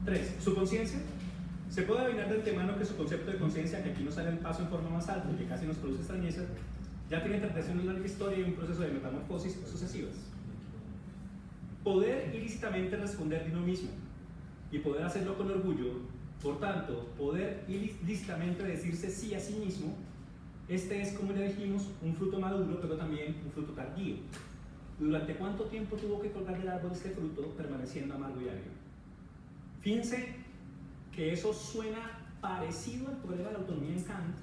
A: 3. Su conciencia. Se puede adivinar de antemano que su concepto de conciencia, que aquí nos sale el paso en forma más alta y que casi nos produce extrañeza, ya tiene tras una larga historia y un proceso de metamorfosis sucesivas. Poder ilícitamente responder de uno mismo y poder hacerlo con orgullo, por tanto, poder ilícitamente decirse sí a sí mismo, este es, como ya dijimos, un fruto maduro, pero también un fruto tardío. ¿Durante cuánto tiempo tuvo que colgar del árbol este fruto, permaneciendo amargo y agrio? Fíjense que eso suena parecido al problema de la autonomía en Kant,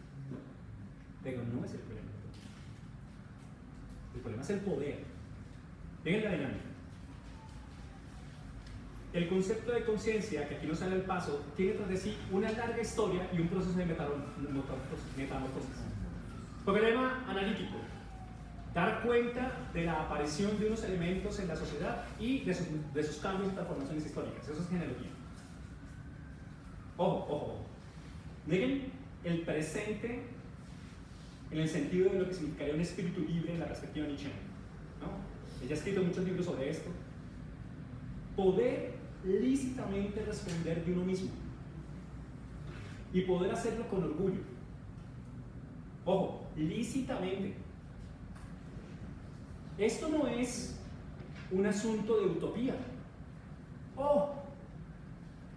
A: pero no es el problema. El problema es el poder. Miren la dinámica. El concepto de conciencia, que aquí no sale al paso, tiene tras de sí una larga historia y un proceso de metamorfosis. Problema analítico. Dar cuenta de la aparición de unos elementos en la sociedad y de sus cambios y transformaciones históricas. Eso es genealogía. Ojo, ojo. Neguen el presente en el sentido de lo que significaría un espíritu libre en la perspectiva nietzscheana, ¿no? Ella ha escrito muchos libros sobre esto. Poder lícitamente responder de uno mismo y poder hacerlo con orgullo. Ojo, lícitamente. Esto no es un asunto de utopía.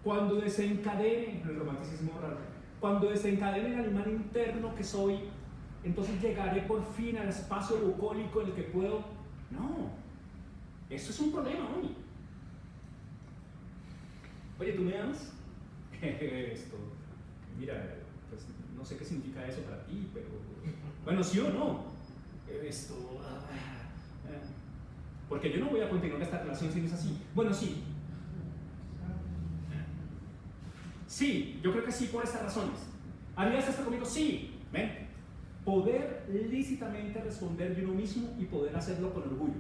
A: Cuando desencadene el romanticismo raro, cuando desencadene el animal interno que soy, entonces llegaré por fin al espacio bucólico en el que puedo. No, eso es un problema hoy. Oye, ¿tú me amas? Esto, mira, pues no sé qué significa eso para ti, pero bueno, sí o no. Esto, porque yo no voy a continuar esta relación si no es así. Bueno, sí. Sí, yo creo que sí por estas razones. ¿Harías esto conmigo? Sí. ¿Ven? Poder lícitamente responder de uno mismo y poder hacerlo con orgullo.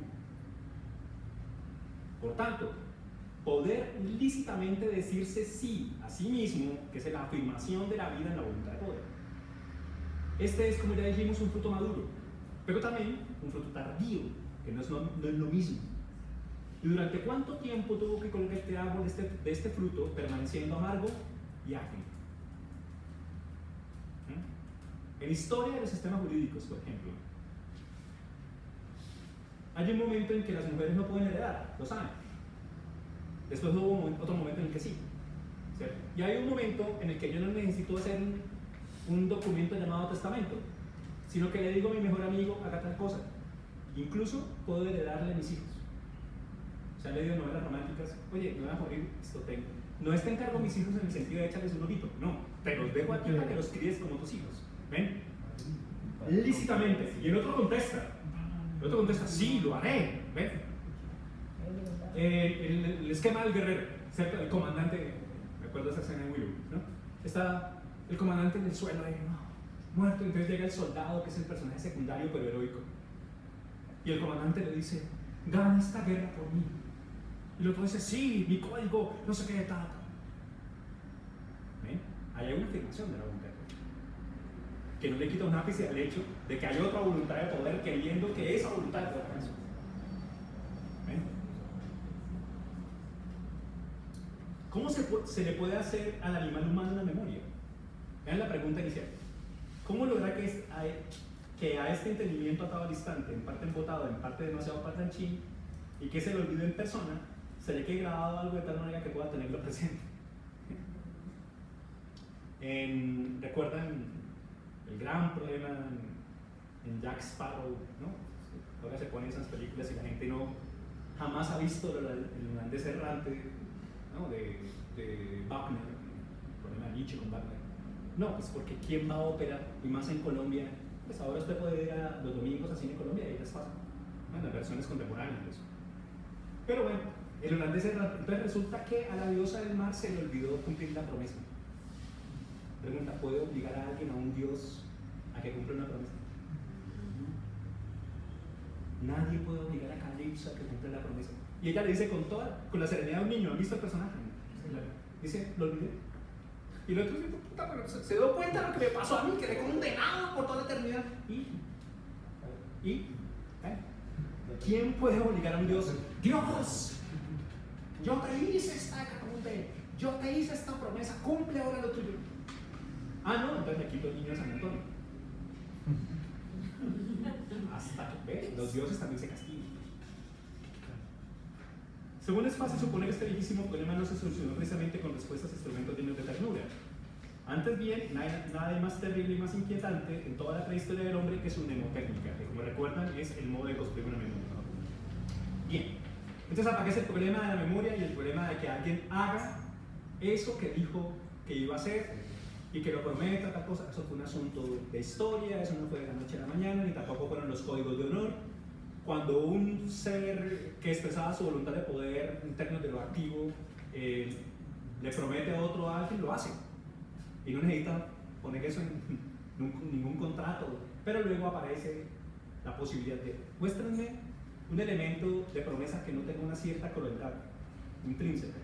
A: Por tanto, poder lícitamente decirse sí a sí mismo, que es la afirmación de la vida en la voluntad de poder. Este es, como ya dijimos, un fruto maduro, pero también un fruto tardío, que porque no es lo mismo. ¿Y durante cuánto tiempo tuvo que colgar este árbol de este fruto permaneciendo amargo y ágil? En historia de los sistemas jurídicos, por ejemplo, hay un momento en que las mujeres no pueden heredar, lo saben. Después hubo otro momento en el que sí, ¿cierto? Y hay un momento en el que yo no necesito hacer un documento llamado testamento, sino que le digo a mi mejor amigo, haga tal cosa. Incluso puedo heredarle a mis hijos. Se han leído novelas románticas, oye, me voy a morir, esto tengo. No es te encargo a mis hijos en el sentido de echarles un ojito, no, te los dejo aquí para que los críes como tus hijos. ¿Ven? Lícitamente. Y el otro contesta, sí, lo haré. ¿Ven? El esquema del guerrero, ¿cierto? El comandante, me acuerdo de esa escena en Willow, ¿no? Está el comandante en el suelo, muerto, entonces llega el soldado, que es el personaje secundario pero heroico. Y el comandante le dice, gana esta guerra por mí. Y el otro dice, sí, mi código, no sé qué de tal. ¿Ven? Ahí hay una afirmación de la voluntad de poder, que no le quita un ápice al hecho de que hay otra voluntad de poder queriendo que esa voluntad de poder alcance. ¿Ven? ¿Cómo se le puede hacer al animal humano una memoria? Vean la pregunta inicial. ¿Cómo lograr que a este entendimiento atado al instante, en parte embotado, en parte demasiado parlanchín, y que se lo olvide en persona, se le quede grabado algo de tal manera que pueda tenerlo presente? ¿Recuerdan el gran problema en Jack Sparrow, ¿no? Ahora se ponen esas películas y la gente jamás ha visto el holandés errante, ¿no? de Wagner, el problema de Nietzsche con Wagner. No, pues porque ¿quién va a ópera? Y más en Colombia, pues ahora usted puede ir a los domingos a cine en Colombia y ahí les pasa, ¿no? En las versiones contemporáneas de eso. Pero bueno, el holandés errante, entonces resulta que a la diosa del mar se le olvidó cumplir la promesa. Pregunta, ¿puede obligar a alguien, a un dios, a que cumpla una promesa? Nadie puede obligar a Calypso a que cumpla la promesa. Y ella le dice con la serenidad de un niño, ¿han visto el personaje? Dice, lo olvidé. Y el otro dice, puta, pero se dio cuenta de lo que me pasó a mí, quedé condenado por toda la eternidad. ¿Quién puede obligar a un dios? ¡Dios! Yo te hice yo te hice esta promesa, cumple ahora lo tuyo. Ah, no, entonces le quito el niño a San Antonio. Hasta que ¿ves? Los dioses también se castigan. Según es fácil suponer, este viejísimo problema no se solucionó precisamente con respuestas a instrumentos dignos de ternura. Antes bien, nada más terrible y más inquietante en toda la prehistoria del hombre que su mnemotécnica, que como recuerdan es el modo de construir una memoria. Bien, entonces aparece el problema de la memoria y el problema de que alguien haga eso que dijo que iba a hacer y que lo prometa, tal cosa. Eso fue un asunto de historia, eso no fue de la noche a la mañana, ni tampoco fueron los códigos de honor. Cuando un ser que expresaba su voluntad de poder en términos de lo activo le promete a otro a alguien, lo hace. Y no necesita poner eso en ningún contrato. Pero luego aparece la posibilidad de, muéstrenme un elemento de promesa que no tenga una cierta crueldad intrínseca.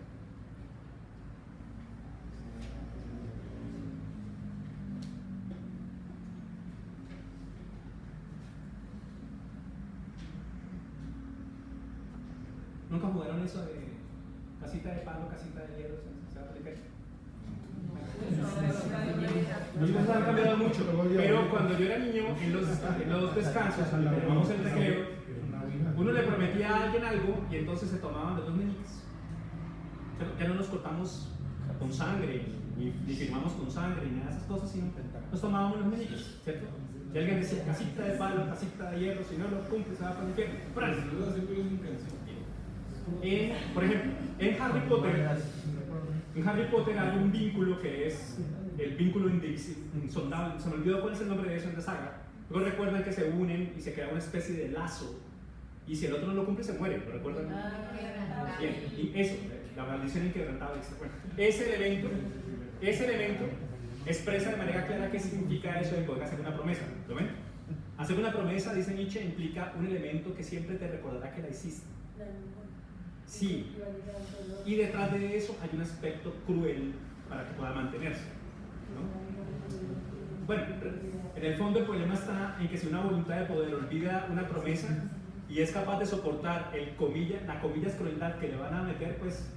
A: ¿Nunca jugaron eso de casita de palo, casita de hierro? ¿Se va a aplicar? Las cosas han cambiado mucho, pero cuando yo era niño, en los descansos, cuando llamamos el recreo, uno le prometía a alguien algo y entonces se tomaban los dos meñiques. Ya no nos cortamos con sangre, ni firmamos con sangre, ni nada de esas cosas, sino nos tomábamos los meñiques, ¿cierto? Y alguien decía, casita de palo, casita de hierro, si no lo cumple, se va para el infierno. Por ejemplo, en Harry Potter hay un vínculo que es el vínculo insondable. Se me olvidó cuál es el nombre de eso en la saga. Luego recuerdan que se unen y se crea una especie de lazo. Y si el otro no lo cumple, se muere. ¿Lo recuerdan? Bien, y eso, la maldición inquebrantable. Bueno, ese elemento expresa de manera clara qué significa eso de poder hacer una promesa. ¿Lo ven? Hacer una promesa, dice Nietzsche, implica un elemento que siempre te recordará que la hiciste. Sí, y detrás de eso hay un aspecto cruel para que pueda mantenerse, ¿no? Bueno, en el fondo el problema está en que si una voluntad de poder olvida una promesa, y es capaz de soportar la comillas crueldad que le van a meter, pues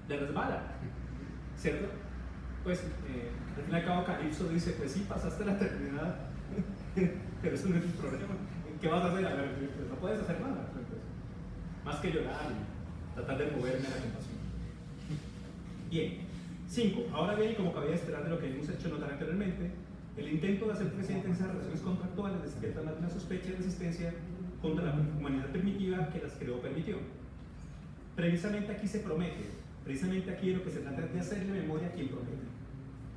A: le resbala, ¿cierto? Pues al fin y al cabo Calipso dice, pues sí, pasaste la eternidad, pero eso no es un problema. ¿Qué vas a hacer? A ver, pues no puedes hacer nada, pues, más que llorar y tratar de moverme a la tentación. Bien, 5. Ahora bien, como cabía esperar de lo que hemos hecho notar anteriormente, el intento de hacer presente en esas relaciones contractuales despierta más una sospecha y resistencia contra la humanidad primitiva que las creó permitió. Precisamente aquí se promete, precisamente aquí de lo que se trata es de hacerle memoria a quien promete.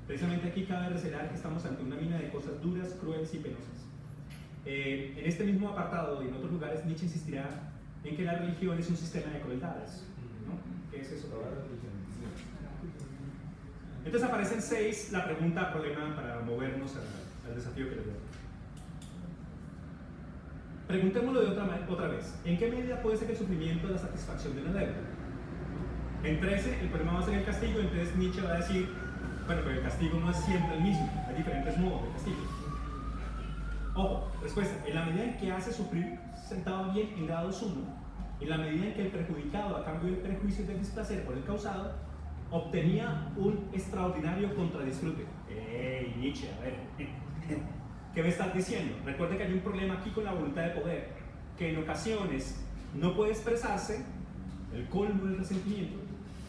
A: Precisamente aquí cabe recelar que estamos ante una mina de cosas duras, crueles y penosas. En este mismo apartado y en otros lugares, Nietzsche insistirá en que la religión es un sistema de crueldades, ¿no? ¿Qué es eso? Entonces aparece en 6 la pregunta problema para movernos al desafío que les doy. Preguntémoslo de otra vez. ¿En qué medida puede ser el sufrimiento la satisfacción de una deuda? En 13 el problema va a ser el castigo, entonces Nietzsche va a decir, bueno, pero el castigo no es siempre el mismo, hay diferentes modos de castigo. Ojo, respuesta, en la medida en que hace sufrir, sentado bien en grados 1, en la medida en que el perjudicado, a cambio del prejuicio y del displacer por el causado, obtenía un extraordinario contradisfrute. ¡Ey, Nietzsche! A ver, ¿qué me estás diciendo? Recuerde que hay un problema aquí con la voluntad de poder, que en ocasiones no puede expresarse, el colmo del resentimiento,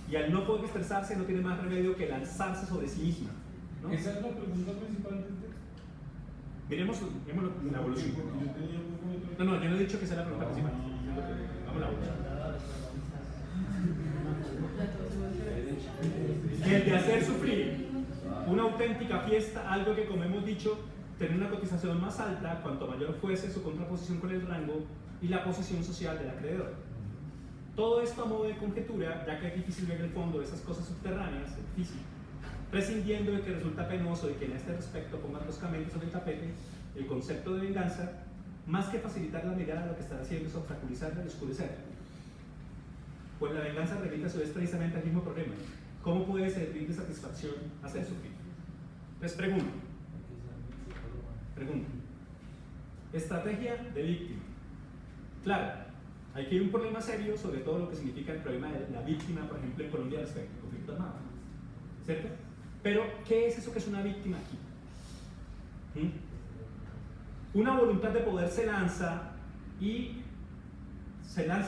A: y al no poder expresarse no tiene más remedio que lanzarse sobre sí misma, ¿no?
B: Esa es la pregunta principal del texto.
A: Miremos la evolución.
B: Yo tenía un poco de...
A: No, yo no he dicho que sea la pregunta principal. Vamos a la evolución. El de hacer sufrir una auténtica fiesta, algo que, como hemos dicho, tener una cotización más alta cuanto mayor fuese su contraposición con el rango y la posición social del acreedor. Todo esto a modo de conjetura, ya que es difícil ver el fondo de esas cosas subterráneas, es difícil, prescindiendo de que resulta penoso y que en este respecto ponga toscamente sobre el tapete el concepto de venganza, más que facilitar la mirada, lo que está haciendo es obstaculizarla y oscurecerla. Pues la venganza remite a su vez precisamente al mismo problema. ¿Cómo puede servir de satisfacción hacer sufrir? Les pregunto. Estrategia de víctima. Claro, aquí hay un problema serio sobre todo lo que significa el problema de la víctima, por ejemplo, en Colombia respecto al conflicto armado. ¿Cierto? Pero, ¿qué es eso que es una víctima aquí? Una voluntad de poder se lanza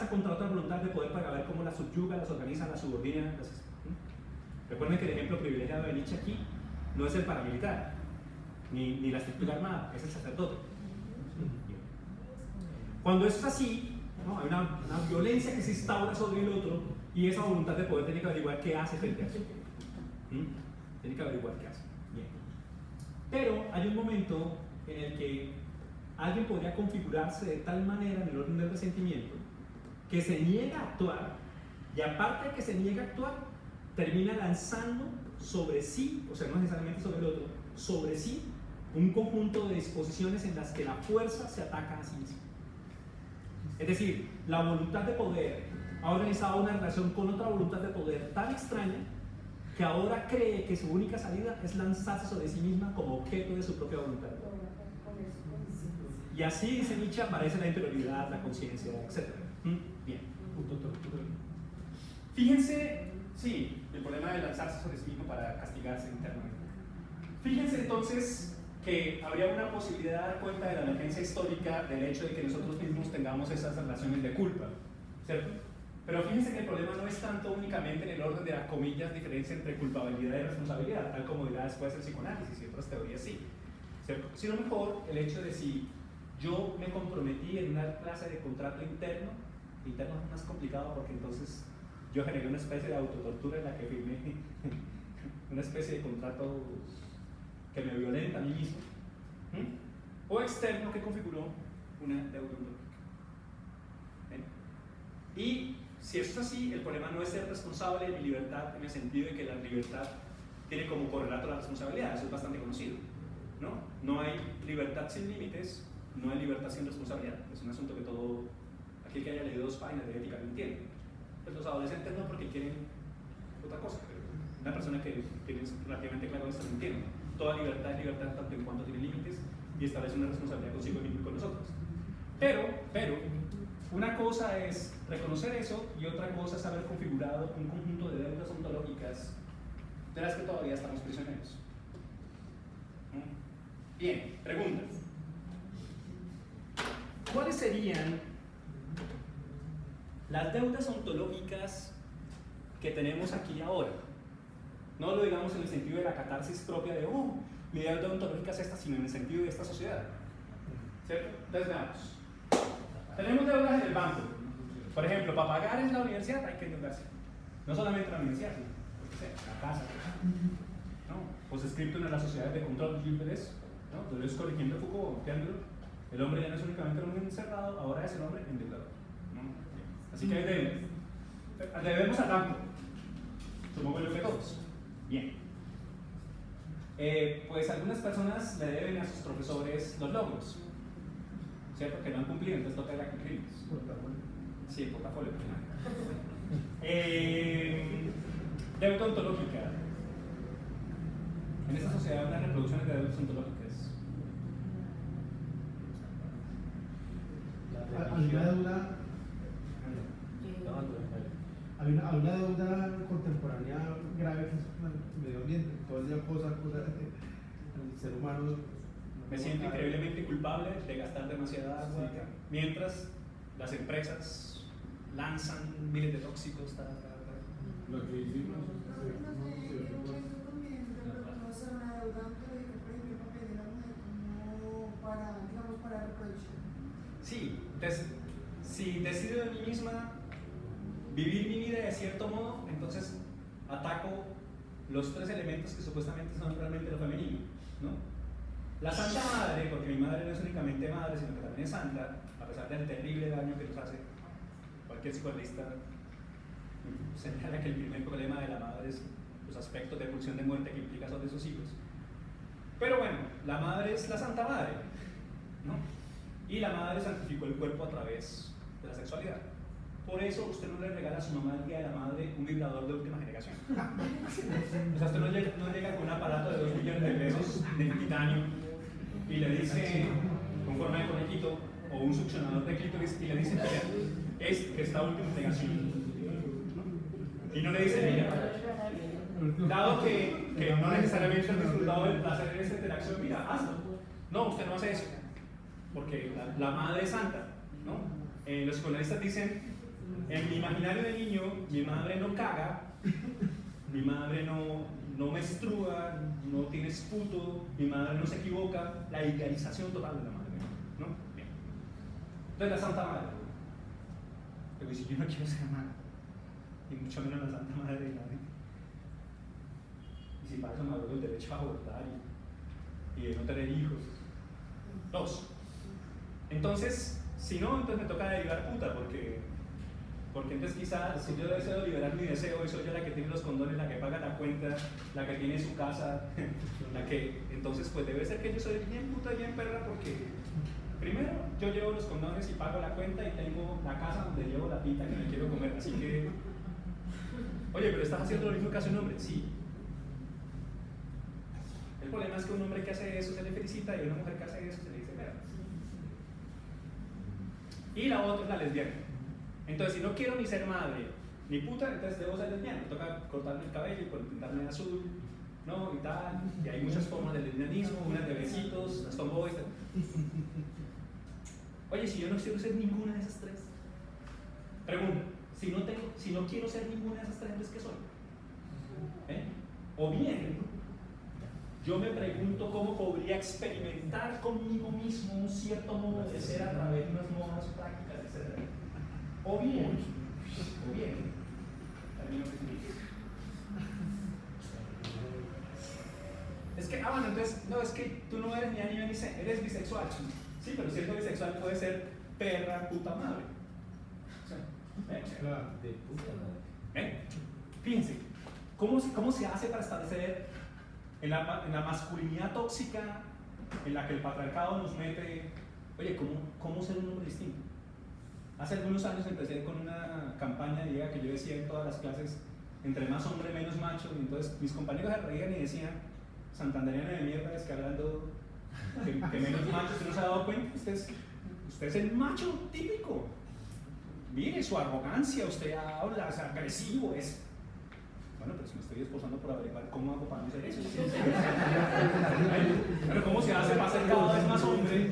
A: contra otra voluntad de poder para ver cómo la subyuga, las organiza, las subordina. Recuerden que el ejemplo privilegiado de Nietzsche aquí no es el paramilitar, ni la estructura armada, es el sacerdote. Cuando eso es así, ¿no? Hay una violencia que se instaura sobre el otro y esa voluntad de poder tiene que averiguar qué hace frente a eso. Tiene que averiguar qué hace. Bien. Pero hay un momento en el que alguien podría configurarse de tal manera en el orden del resentimiento que se niega a actuar, y aparte de que se niega a actuar, termina lanzando sobre sí, o sea, no necesariamente sobre el otro, sobre sí, un conjunto de disposiciones en las que la fuerza se ataca a sí misma. Es decir, la voluntad de poder ha organizado una relación con otra voluntad de poder tan extraña que ahora cree que su única salida es lanzarse sobre sí misma como objeto de su propia voluntad. Y así, dice Nietzsche, aparece la interioridad, la conciencia, etc. Bien. Fíjense, sí, el problema de lanzarse sobre sí mismo para castigarse internamente. Fíjense entonces que habría una posibilidad de dar cuenta de la emergencia histórica del hecho de que nosotros mismos tengamos esas relaciones de culpa, ¿cierto? Pero fíjense que el problema no es tanto únicamente en el orden de la comillas diferencia entre culpabilidad y responsabilidad, tal como dirá después el psicoanálisis y otras teorías sí, ¿cierto? Sino mejor el hecho de si yo me comprometí en una clase de contrato interno es más complicado porque entonces yo generé una especie de autotortura en la que firmé una especie de contrato que me violenta a mí mismo, o externo que configuró una deuda ontológica. Y si esto es así, el problema no es ser responsable de mi libertad en el sentido de que la libertad tiene como correlato la responsabilidad, eso es bastante conocido, ¿no? No hay libertad sin límites, no hay libertad sin responsabilidad, es un asunto que todo aquel que haya leído 2 páginas de ética lo entiende. Pues los adolescentes no, porque quieren otra cosa, pero una persona que tiene relativamente claro esto lo entiende. Toda libertad es libertad tanto en cuanto tiene límites y establece una responsabilidad consigo mismo y con nosotros. Pero, una cosa es reconocer eso y otra cosa es haber configurado un conjunto de deudas ontológicas de las que todavía estamos prisioneros. Bien, pregunta. ¿Cuáles serían las deudas ontológicas que tenemos aquí ahora? No lo digamos en el sentido de la catarsis propia de, mi deuda ontológica es esta, sino en el sentido de esta sociedad. ¿Cierto? Entonces veamos. Tenemos deudas en el banco. Por ejemplo, para pagar en la universidad hay que endeudarse. No solamente la universidad, sino la casa. ¿No? Pues escrito en las sociedades de control, Gilles Deleuze, ¿no? Deleuze corrigiendo a Foucault, ampliándolo. El hombre ya no es únicamente el hombre encerrado, ahora es el hombre endeudado. ¿No? Así que hay deudas. Debemos al banco. Supongo yo que todos. Bien. Pues algunas personas le deben a sus profesores los logros, ¿cierto? Que no han cumplido, entonces toca ir a cumplirlos. Sí, el portafolio. Deuda ontológica. En esta sociedad hay unas reproducciones de deudas ontológicas.
F: Hay una deuda contemporánea grave que es el medio ambiente, todo el día cosas, el ser humano.
A: Me siento increíblemente culpable de gastar demasiada agua, mientras las empresas lanzan miles de tóxicos.
B: Lo que hicimos.
G: Para reproducción.
A: Sí, entonces, si decido de mí misma vivir mi vida de cierto modo, entonces ataco los tres elementos que supuestamente son realmente lo femenino, ¿no? La Santa Madre, porque mi madre no es únicamente madre, sino que también es santa, a pesar del terrible daño que nos hace. Cualquier psicoanalista señala que el primer problema de la madre es los aspectos de pulsión de muerte que implica sobre sus hijos. Pero bueno, la madre es la Santa Madre, ¿no? Y la madre santificó el cuerpo a través de la sexualidad. Por eso usted no le regala a su mamá el día de la madre un vibrador de última generación. O sea, usted no llega con un aparato de 2 millones de pesos de titanio y le dice, con forma de conejito, o un succionador de clítoris, y le dice, mira, es la última integración. Y no le dice, mira, dado que no necesariamente has disfrutado del placer en esta interacción, mira, hazlo. No, usted no hace eso, porque la madre es santa, ¿no? Los psicoanalistas dicen, en mi imaginario de niño, mi madre no caga, mi madre no menstrua, no tiene esputo, mi madre no se equivoca, la idealización total de la madre, ¿no? Bien. Entonces la Santa Madre. Pero si yo no quiero ser madre, y mucho menos la Santa Madre de nadie. Y si para eso me doy el derecho a abortar y de no tener hijos. 2. Entonces, si no, entonces me toca derivar puta, porque entonces quizás si yo deseo liberar mi deseo y soy yo la que tiene los condones, la que paga la cuenta, la que tiene su casa, la que, entonces pues debe ser que yo soy bien puta y bien perra, porque primero yo llevo los condones y pago la cuenta y tengo la casa donde llevo la pita que me quiero comer, así que, oye, pero estás haciendo lo mismo que hace un hombre, sí. El problema es que un hombre que hace eso se le felicita y a una mujer que hace eso se le dice perra. Y la otra es la lesbiana. Entonces, si no quiero ni ser madre ni puta, entonces debo ser lesbiana. Me toca cortarme el cabello y pintarme de azul, ¿no? Y tal. Y hay muchas formas de lesbianismo, unas de besitos, las tomboys. Oye, si yo no quiero ser ninguna de esas tres, pregunta, si no quiero ser ninguna de esas tres, ¿entonces qué soy? O bien, yo me pregunto cómo podría experimentar conmigo mismo un cierto modo de ser a través de unas modas prácticas, etc. O bien, termino que significa. Es que, bueno, entonces, no, es que tú no eres ni A ni B ni C, eres bisexual. Sí, pero siendo bisexual puede ser perra, puta madre.
F: Claro, de puta madre.
A: Fíjense, ¿cómo se hace para establecer en la masculinidad tóxica en la que el patriarcado nos mete, oye, ¿cómo ser un hombre distinto? Hace algunos años empecé con una campaña griega que yo decía en todas las clases, entre más hombre, menos macho, y entonces mis compañeros se reían y decían, santanderiana de mierda, es que hablando que menos macho, ¿usted no se ha dado cuenta? Usted es el macho típico. mire su arrogancia, usted habla, es agresivo, es... Bueno, pero si me estoy esforzando por averiguar cómo hago para no ser eso. Pero cómo se hace para ser cada vez más hombre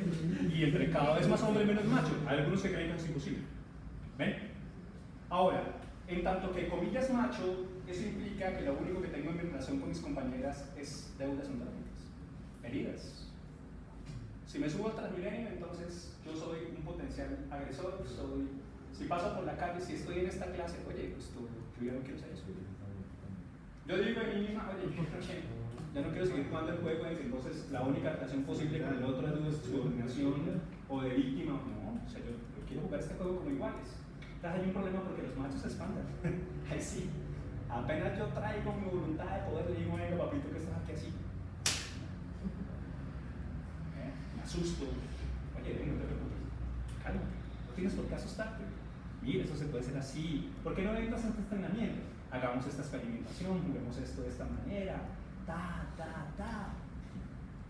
A: y entre cada vez más hombre menos macho. Hay algunos que creen que es imposible. ¿Ven? Ahora, en tanto que comillas macho, eso implica que lo único que tengo en mi relación con mis compañeras es deudas ontológicas, heridas. Si me subo al Transmilenio, entonces yo soy un potencial agresor, si paso por la calle, si estoy en esta clase, oye, pues yo ya no quiero ser eso. Yo digo a mí misma, oye, ya no quiero seguir jugando el juego en que entonces la única relación posible con el otro es de subordinación o de víctima. No, o sea, yo quiero jugar este juego como iguales. Entonces hay un problema porque los machos se espantan. Ahí sí, apenas yo traigo mi voluntad de poder, le digo, venga papito, que estás aquí así. Me asusto. Oye, no te preocupes, cálmate, no tienes por qué asustarte. Mira, eso se puede hacer así. ¿Por qué no entras en este entrenamiento? Hagamos esta experimentación, juguemos esto de esta manera,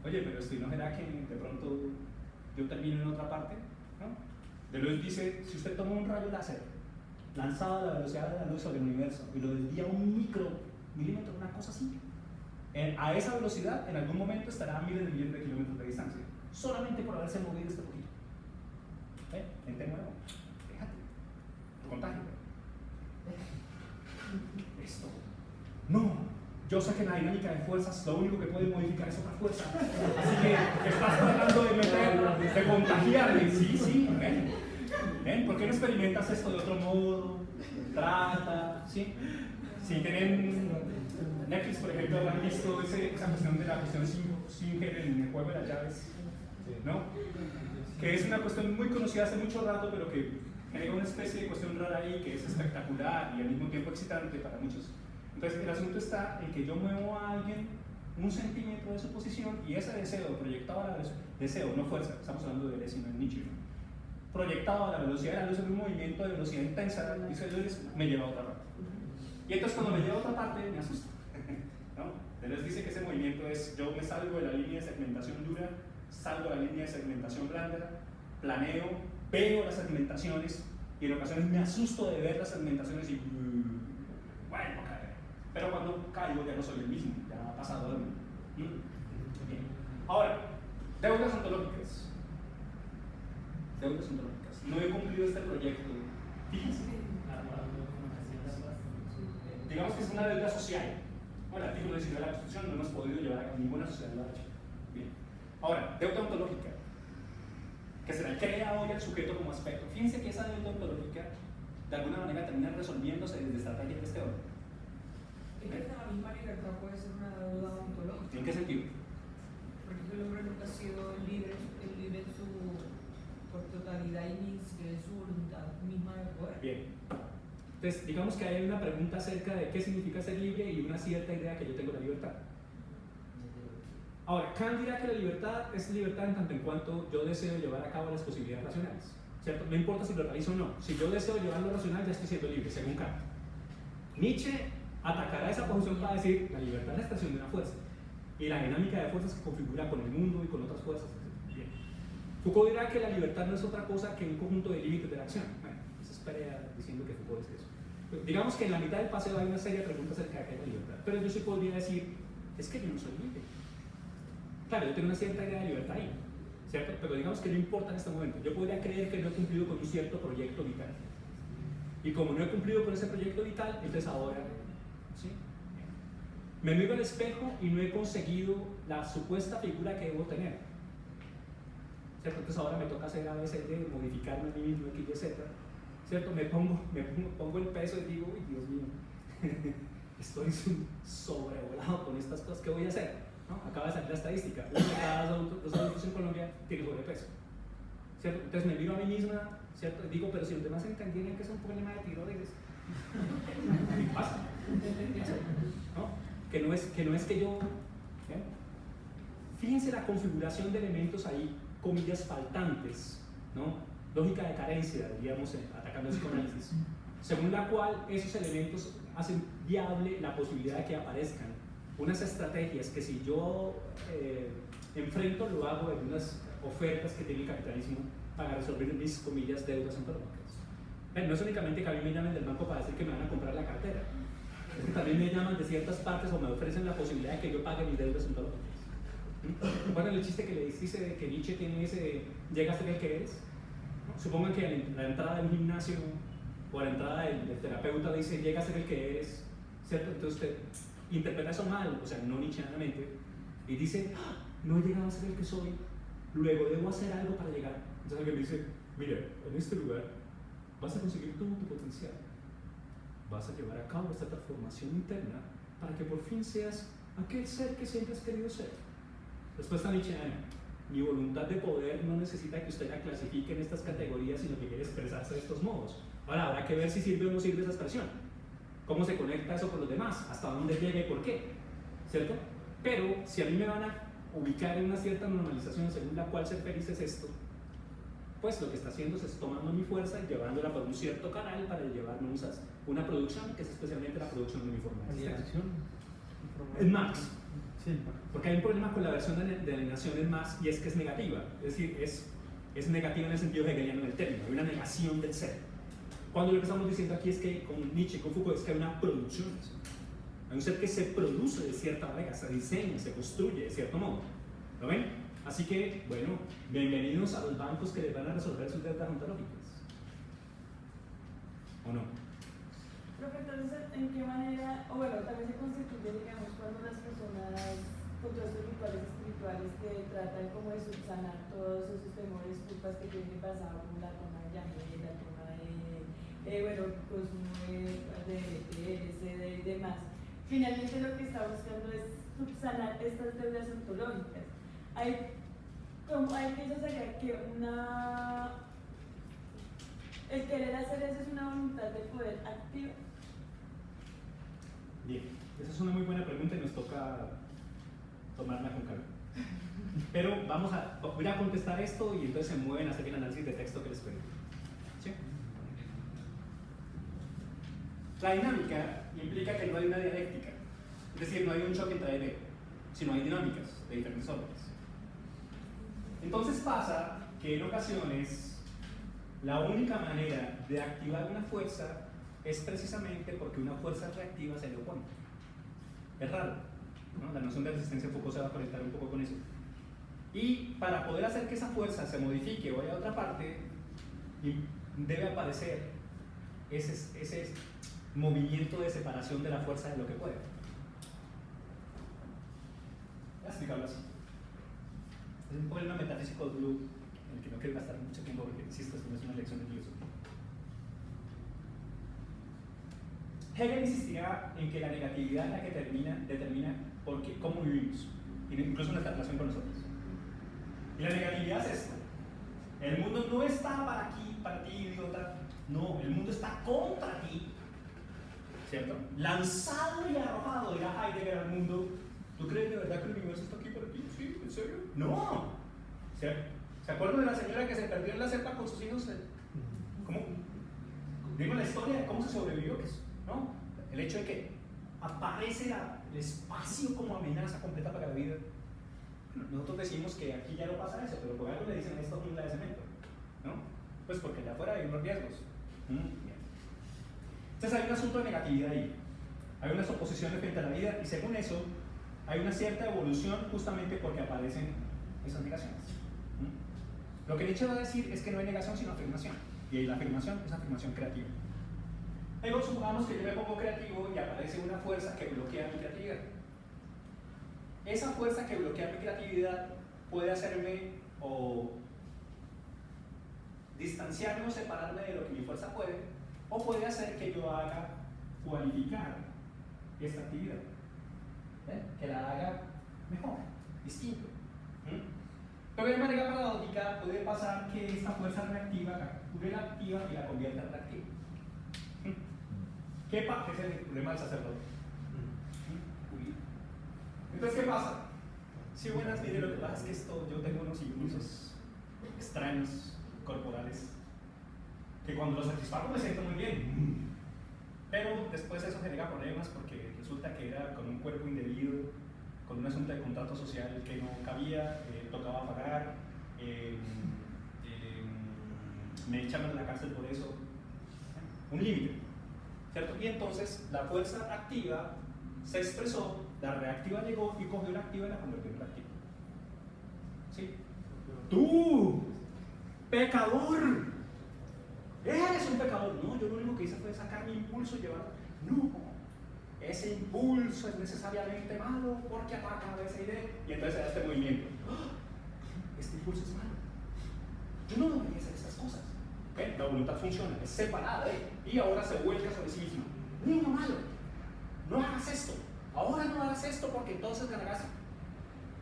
A: Oye, pero esto no será que de pronto yo termino en otra parte, ¿no? Deleuze dice, si usted toma un rayo láser lanzado a la velocidad de la luz sobre el universo y lo desvía un micromilímetro, una cosa así, a esa velocidad en algún momento estará a miles de millones de kilómetros de distancia, solamente por haberse movido este poquito. Gente nuevo, fíjate, tu contagio. Esto. No, yo sé que la dinámica de fuerzas lo único que puede modificar es otra fuerza. Así que estás tratando de meter, de contagiarme. Sí, ven, ¿por qué no experimentas esto de otro modo? Trata, ¿sí? Si tienen Netflix, por ejemplo, habrán visto esa cuestión de la cuestión Singer en el juego de las llaves, ¿no? Que es una cuestión muy conocida hace mucho rato, pero que genera una especie de cuestión rara ahí que es espectacular y al mismo tiempo excitante para muchos. Entonces el asunto está en que yo muevo a alguien un centímetro de su posición y ese deseo proyectado a la velocidad, deseo, no fuerza, estamos hablando de Deleuze, no de Nietzsche, ¿no? Proyectado a la velocidad de la luz en un movimiento de velocidad intensa, dice Deleuze, me lleva a otra parte. Y entonces cuando me lleva a otra parte me asusta, ¿no? Deleuze dice que ese movimiento es, yo me salgo de la línea de segmentación dura, salgo de la línea de segmentación blanda, planeo, veo las segmentaciones y en ocasiones me asusto de ver las segmentaciones y bueno, caer. Pero cuando caigo ya no soy el mismo, ya ha pasado algo. Bien. Ahora, deudas ontológicas. Deudas ontológicas. No he cumplido este proyecto. Fíjense. Digamos que es una deuda social. Bueno, el artículo 19 de la Constitución no hemos podido llevar a cabo, ninguna sociedad lo ha hecho. Bien. Ahora, deuda ontológica, que se le crea hoy al sujeto como aspecto. Fíjense que esa deuda ontológica de alguna manera termina resolviéndose desde estrategias de este orden.
E: Es que de la misma libertad puede ser una deuda ontológica.
A: ¿En qué sentido?
E: Porque el hombre nunca ha sido libre en su por totalidad y ni siquiera en su voluntad misma de poder.
A: Bien. Entonces, digamos que hay una pregunta acerca de qué significa ser libre y una cierta idea que yo tengo de la libertad. Ahora, Kant dirá que la libertad es libertad en tanto en cuanto yo deseo llevar a cabo las posibilidades racionales, ¿cierto? No importa si lo realizo o no. Si yo deseo llevar lo racional, ya estoy siendo libre, según Kant. Nietzsche atacará esa posición para decir la libertad es la expresión de una fuerza y la dinámica de fuerzas que configura con el mundo y con otras fuerzas. Bien. Foucault dirá que la libertad no es otra cosa que un conjunto de límites de la acción. Bueno, eso es Perea diciendo que Foucault es eso. Pero digamos que en la mitad del paseo hay una serie de preguntas acerca de qué es la libertad, pero yo sí podría decir, es que yo no soy libre. Claro, yo tengo una cierta idea de libertad ahí, ¿cierto? Pero digamos que no importa en este momento. Yo podría creer que no he cumplido con un cierto proyecto vital. Y como no he cumplido con ese proyecto vital, entonces ahora, ¿sí? Me miro al espejo y no he conseguido la supuesta figura que debo tener, ¿cierto? Entonces ahora me toca hacer a veces de modificarme a mí mismo, X, Y, Z, ¿cierto? Me pongo el peso y digo, uy, Dios mío, estoy sobrevolado con estas cosas, ¿qué voy a hacer? ¿No? Acaba de salir la estadística, uno de cada dos adultos en Colombia tiene sobrepeso, ¿cierto? Entonces me miro a mí misma, ¿cierto? Digo, pero si los demás entendieran que es un problema de tiroides, ¿qué pasa? ¿No? Que no es que yo... ¿eh? Fíjense la configuración de elementos ahí, comillas faltantes, ¿no? Lógica de carencia, diríamos, atacando el psicoanálisis, según la cual esos elementos hacen viable la posibilidad de que aparezcan unas estrategias que si yo enfrento, lo hago en unas ofertas que tiene el capitalismo para resolver mis, comillas, deudas ontológicas. No es únicamente que a mí me llamen del banco para decir que me van a comprar la cartera, es que también me llaman de ciertas partes o me ofrecen la posibilidad de que yo pague mis deudas ontológicas. Bueno, el chiste que le dice que Nietzsche tiene ese llega a ser el que eres. Supongan que a la entrada del gimnasio o a la entrada del terapeuta dice llega a ser el que eres, ¿cierto? Entonces usted interpreta eso mal, o sea, no nietzscheanamente, y dice, "Ah, no he llegado a ser el que soy, luego debo hacer algo para llegar". Entonces alguien dice, mira, en este lugar vas a conseguir todo tu potencial, vas a llevar a cabo esta transformación interna para que por fin seas aquel ser que siempre has querido ser. Respuesta nietzscheana: mi voluntad de poder no necesita que usted la clasifique en estas categorías, sino que quiere expresarse de estos modos. Ahora, habrá que ver si sirve o no sirve esa expresión, cómo se conecta eso con los demás, hasta dónde llega y por qué, ¿cierto? Pero si a mí me van a ubicar en una cierta normalización según la cual ser feliz es esto, pues lo que está haciendo es tomando mi fuerza y llevándola por un cierto canal para llevarnos a una producción que es especialmente la producción de mi forma de existencia. Es Marx.
F: Sí,
A: Porque hay un problema con la versión de alienación en Marx, y es que es negativa, es decir, es negativa en el sentido hegeliano del término, hay una negación del ser. Cuando lo que estamos diciendo aquí es que con Nietzsche, con Foucault, es que hay una producción, hay un ser que se produce de cierta manera, se diseña, se construye de cierto modo. ¿Lo ven? Así que, bueno, bienvenidos a los bancos que les van a resolver sus deudas ontológicas. ¿O no?
H: Profe, entonces, ¿en qué manera, o bueno, también se constituye, digamos, cuando las personas con todos estos rituales espirituales que tratan como de subsanar todos esos temores, culpas que tienen pasado, como la toma de Yahé, la toma de, bueno, Cosmo, de LSD y demás? Finalmente lo que está buscando es subsanar estas deudas ontológicas. Pienso sería que el querer hacer eso es una voluntad de poder activa.
A: Bien, esa es una muy buena pregunta y nos toca tomarla con calma. Pero voy a contestar esto y entonces se mueven a hacer el análisis de texto que les pedí. ¿Sí? La dinámica implica que no hay una dialéctica, es decir, no hay un choque entre A y B, sino hay dinámicas de diferentes órdenes. Entonces pasa que en ocasiones la única manera de activar una fuerza es precisamente porque una fuerza reactiva se le opone. Es raro, ¿no? La noción de resistencia de Foucault se va a conectar un poco con eso. Y para poder hacer que esa fuerza se modifique o vaya a otra parte, debe aparecer ese movimiento de separación de la fuerza de lo que puede. Voy a explicarlo así. Es un problema metafísico blue en el que no quiero gastar mucho tiempo porque, insisto, esto no es una lección de filosofía. Hegel insistirá en que la negatividad es la que determina cómo vivimos, incluso nuestra relación con nosotros. Y la negatividad es esto: el mundo no está para ti, idiota, no, el mundo está contra ti, ¿cierto? Lanzado y arrojado, dirá Heidegger, al mundo. ¿Tú crees de verdad que el universo está aquí para ti? ¿Sí? ¿En serio? No. ¿Se acuerdan de la señora que se perdió en la selva con sus hijos? ¿Cómo? Digo la historia de cómo se sobrevivió, ¿no? El hecho de que aparece el espacio como amenaza completa para la vida. Nosotros decimos que aquí ya no pasa eso, pero por algo le dicen esto jungla de cemento, ¿no? Pues porque allá afuera hay unos riesgos. Entonces hay un asunto de negatividad ahí. Hay unas oposiciones frente a la vida y según eso hay una cierta evolución justamente porque aparecen esas negaciones. Lo que Nietzsche va a decir es que no hay negación sino afirmación. Y ahí la afirmación es afirmación creativa. Luego supongamos que yo me pongo creativo y aparece una fuerza que bloquea mi creatividad. Esa fuerza que bloquea mi creatividad puede hacerme o distanciarme o separarme de lo que mi fuerza puede, o puede hacer que yo haga cualificar esta actividad, que la haga mejor, distinto. Pero de manera paradójica puede pasar que esta fuerza reactiva capture la activa y la convierta en reactiva. ¿Qué pasa? Ese es el problema del sacerdote. Entonces, ¿qué pasa? Sí, buenas, mire, lo que pasa es que yo tengo unos impulsos extraños, corporales, que cuando los satisfago me siento muy bien. Pero después eso genera problemas porque resulta que era con un cuerpo indebido, con un asunto de contrato social que no cabía, tocaba pagar, me echaron a la cárcel por eso. un límite, ¿cierto? Y entonces la fuerza activa se expresó, la reactiva llegó y cogió la activa y la convirtió en reactiva. ¿Sí? ¡Tú! ¡Pecador! ¡Eres un pecador! No, yo lo único que hice fue sacar mi impulso y llevarlo. No, ese impulso es necesariamente malo porque ataca a esa idea. Y entonces se da este movimiento. ¡Ah! Este impulso es malo. Yo no debería hacer estas cosas. ¿Ven? La voluntad funciona, es separada y ahora se vuelca sobre sí misma. Niño malo, no hagas esto. Ahora no hagas esto porque entonces ganarás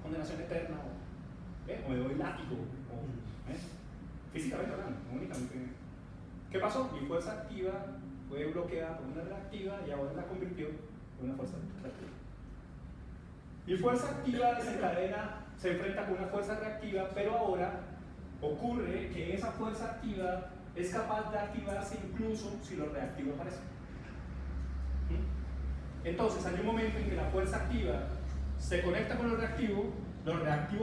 A: condenación eterna o me doy látigo. Físicamente hablando, no únicamente. ¿Qué pasó? Mi fuerza activa fue bloqueada por una reactiva y ahora la convirtió en una fuerza reactiva. Mi fuerza activa desencadena, se enfrenta con una fuerza reactiva, pero ahora ocurre que esa fuerza activa es capaz de activarse incluso si lo reactivo aparece. Entonces hay un momento en que la fuerza activa se conecta con lo reactivo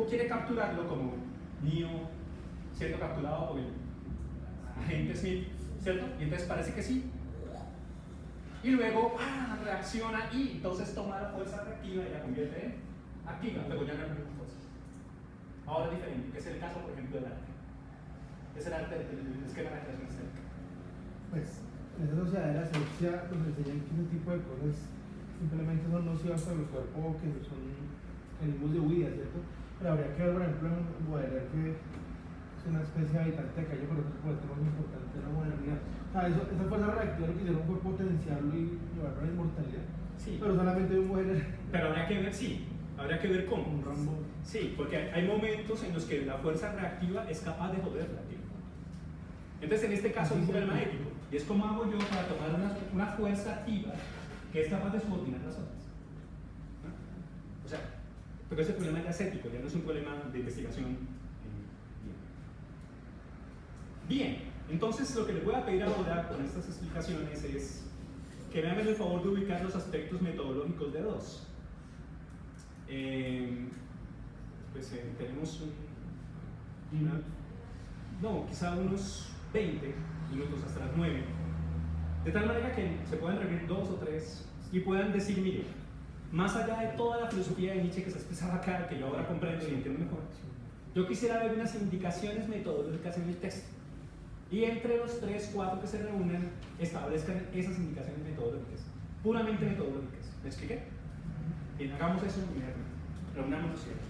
A: quiere capturarlo como mío, siendo capturado por el agente Smith, ¿cierto? Y entonces parece que sí. Y luego reacciona y entonces toma la fuerza reactiva y la convierte en activa, luego ya no es la misma fuerza. Ahora es diferente, que es el caso, por ejemplo, del arte. Es el arte del esquema de la creación estética.
F: Pues en esa sociedad de la asepsia nos enseñan que ese tipo de cosas simplemente son nocivas para el cuerpo, que son mecanismos de huida, ¿cierto? Pero habría que ver, por ejemplo, en Baudelaire, que es una especie de habitante de calle, por eso es el tema más importante de la modernidad. Esa fuerza reactiva lo que hicieron fue potenciarlo y llevarlo a la inmortalidad.
A: Sí.
F: Pero solamente un mujer.
A: Pero habría que ver, sí, habría que ver cómo.
F: Un Rambo.
A: Sí, porque hay momentos en los que la fuerza reactiva es capaz de joder reactiva. Entonces, en este caso, hay un problema ético. Y es como hago yo para tomar una fuerza activa que es capaz de subordinar las otras. ¿No? O sea, pero ese problema ya es ético, ya no es un problema de investigación. Bien, entonces lo que les voy a pedir ahora con estas explicaciones es que me hagan el favor de ubicar los aspectos metodológicos de dos. Tenemos quizá unos 20 minutos hasta las 9, de tal manera que se puedan reunir 2 o 3 y puedan decir, mire, más allá de toda la filosofía de Nietzsche que se expresaba acá, que yo ahora comprendo y entiendo mejor, yo quisiera ver unas indicaciones metodológicas en el texto. Y entre los 3, 4 que se reúnan, establezcan esas indicaciones metodológicas, puramente metodológicas. ¿Me expliqué? Bien, hagamos eso inmediatamente. Reunámonos siempre.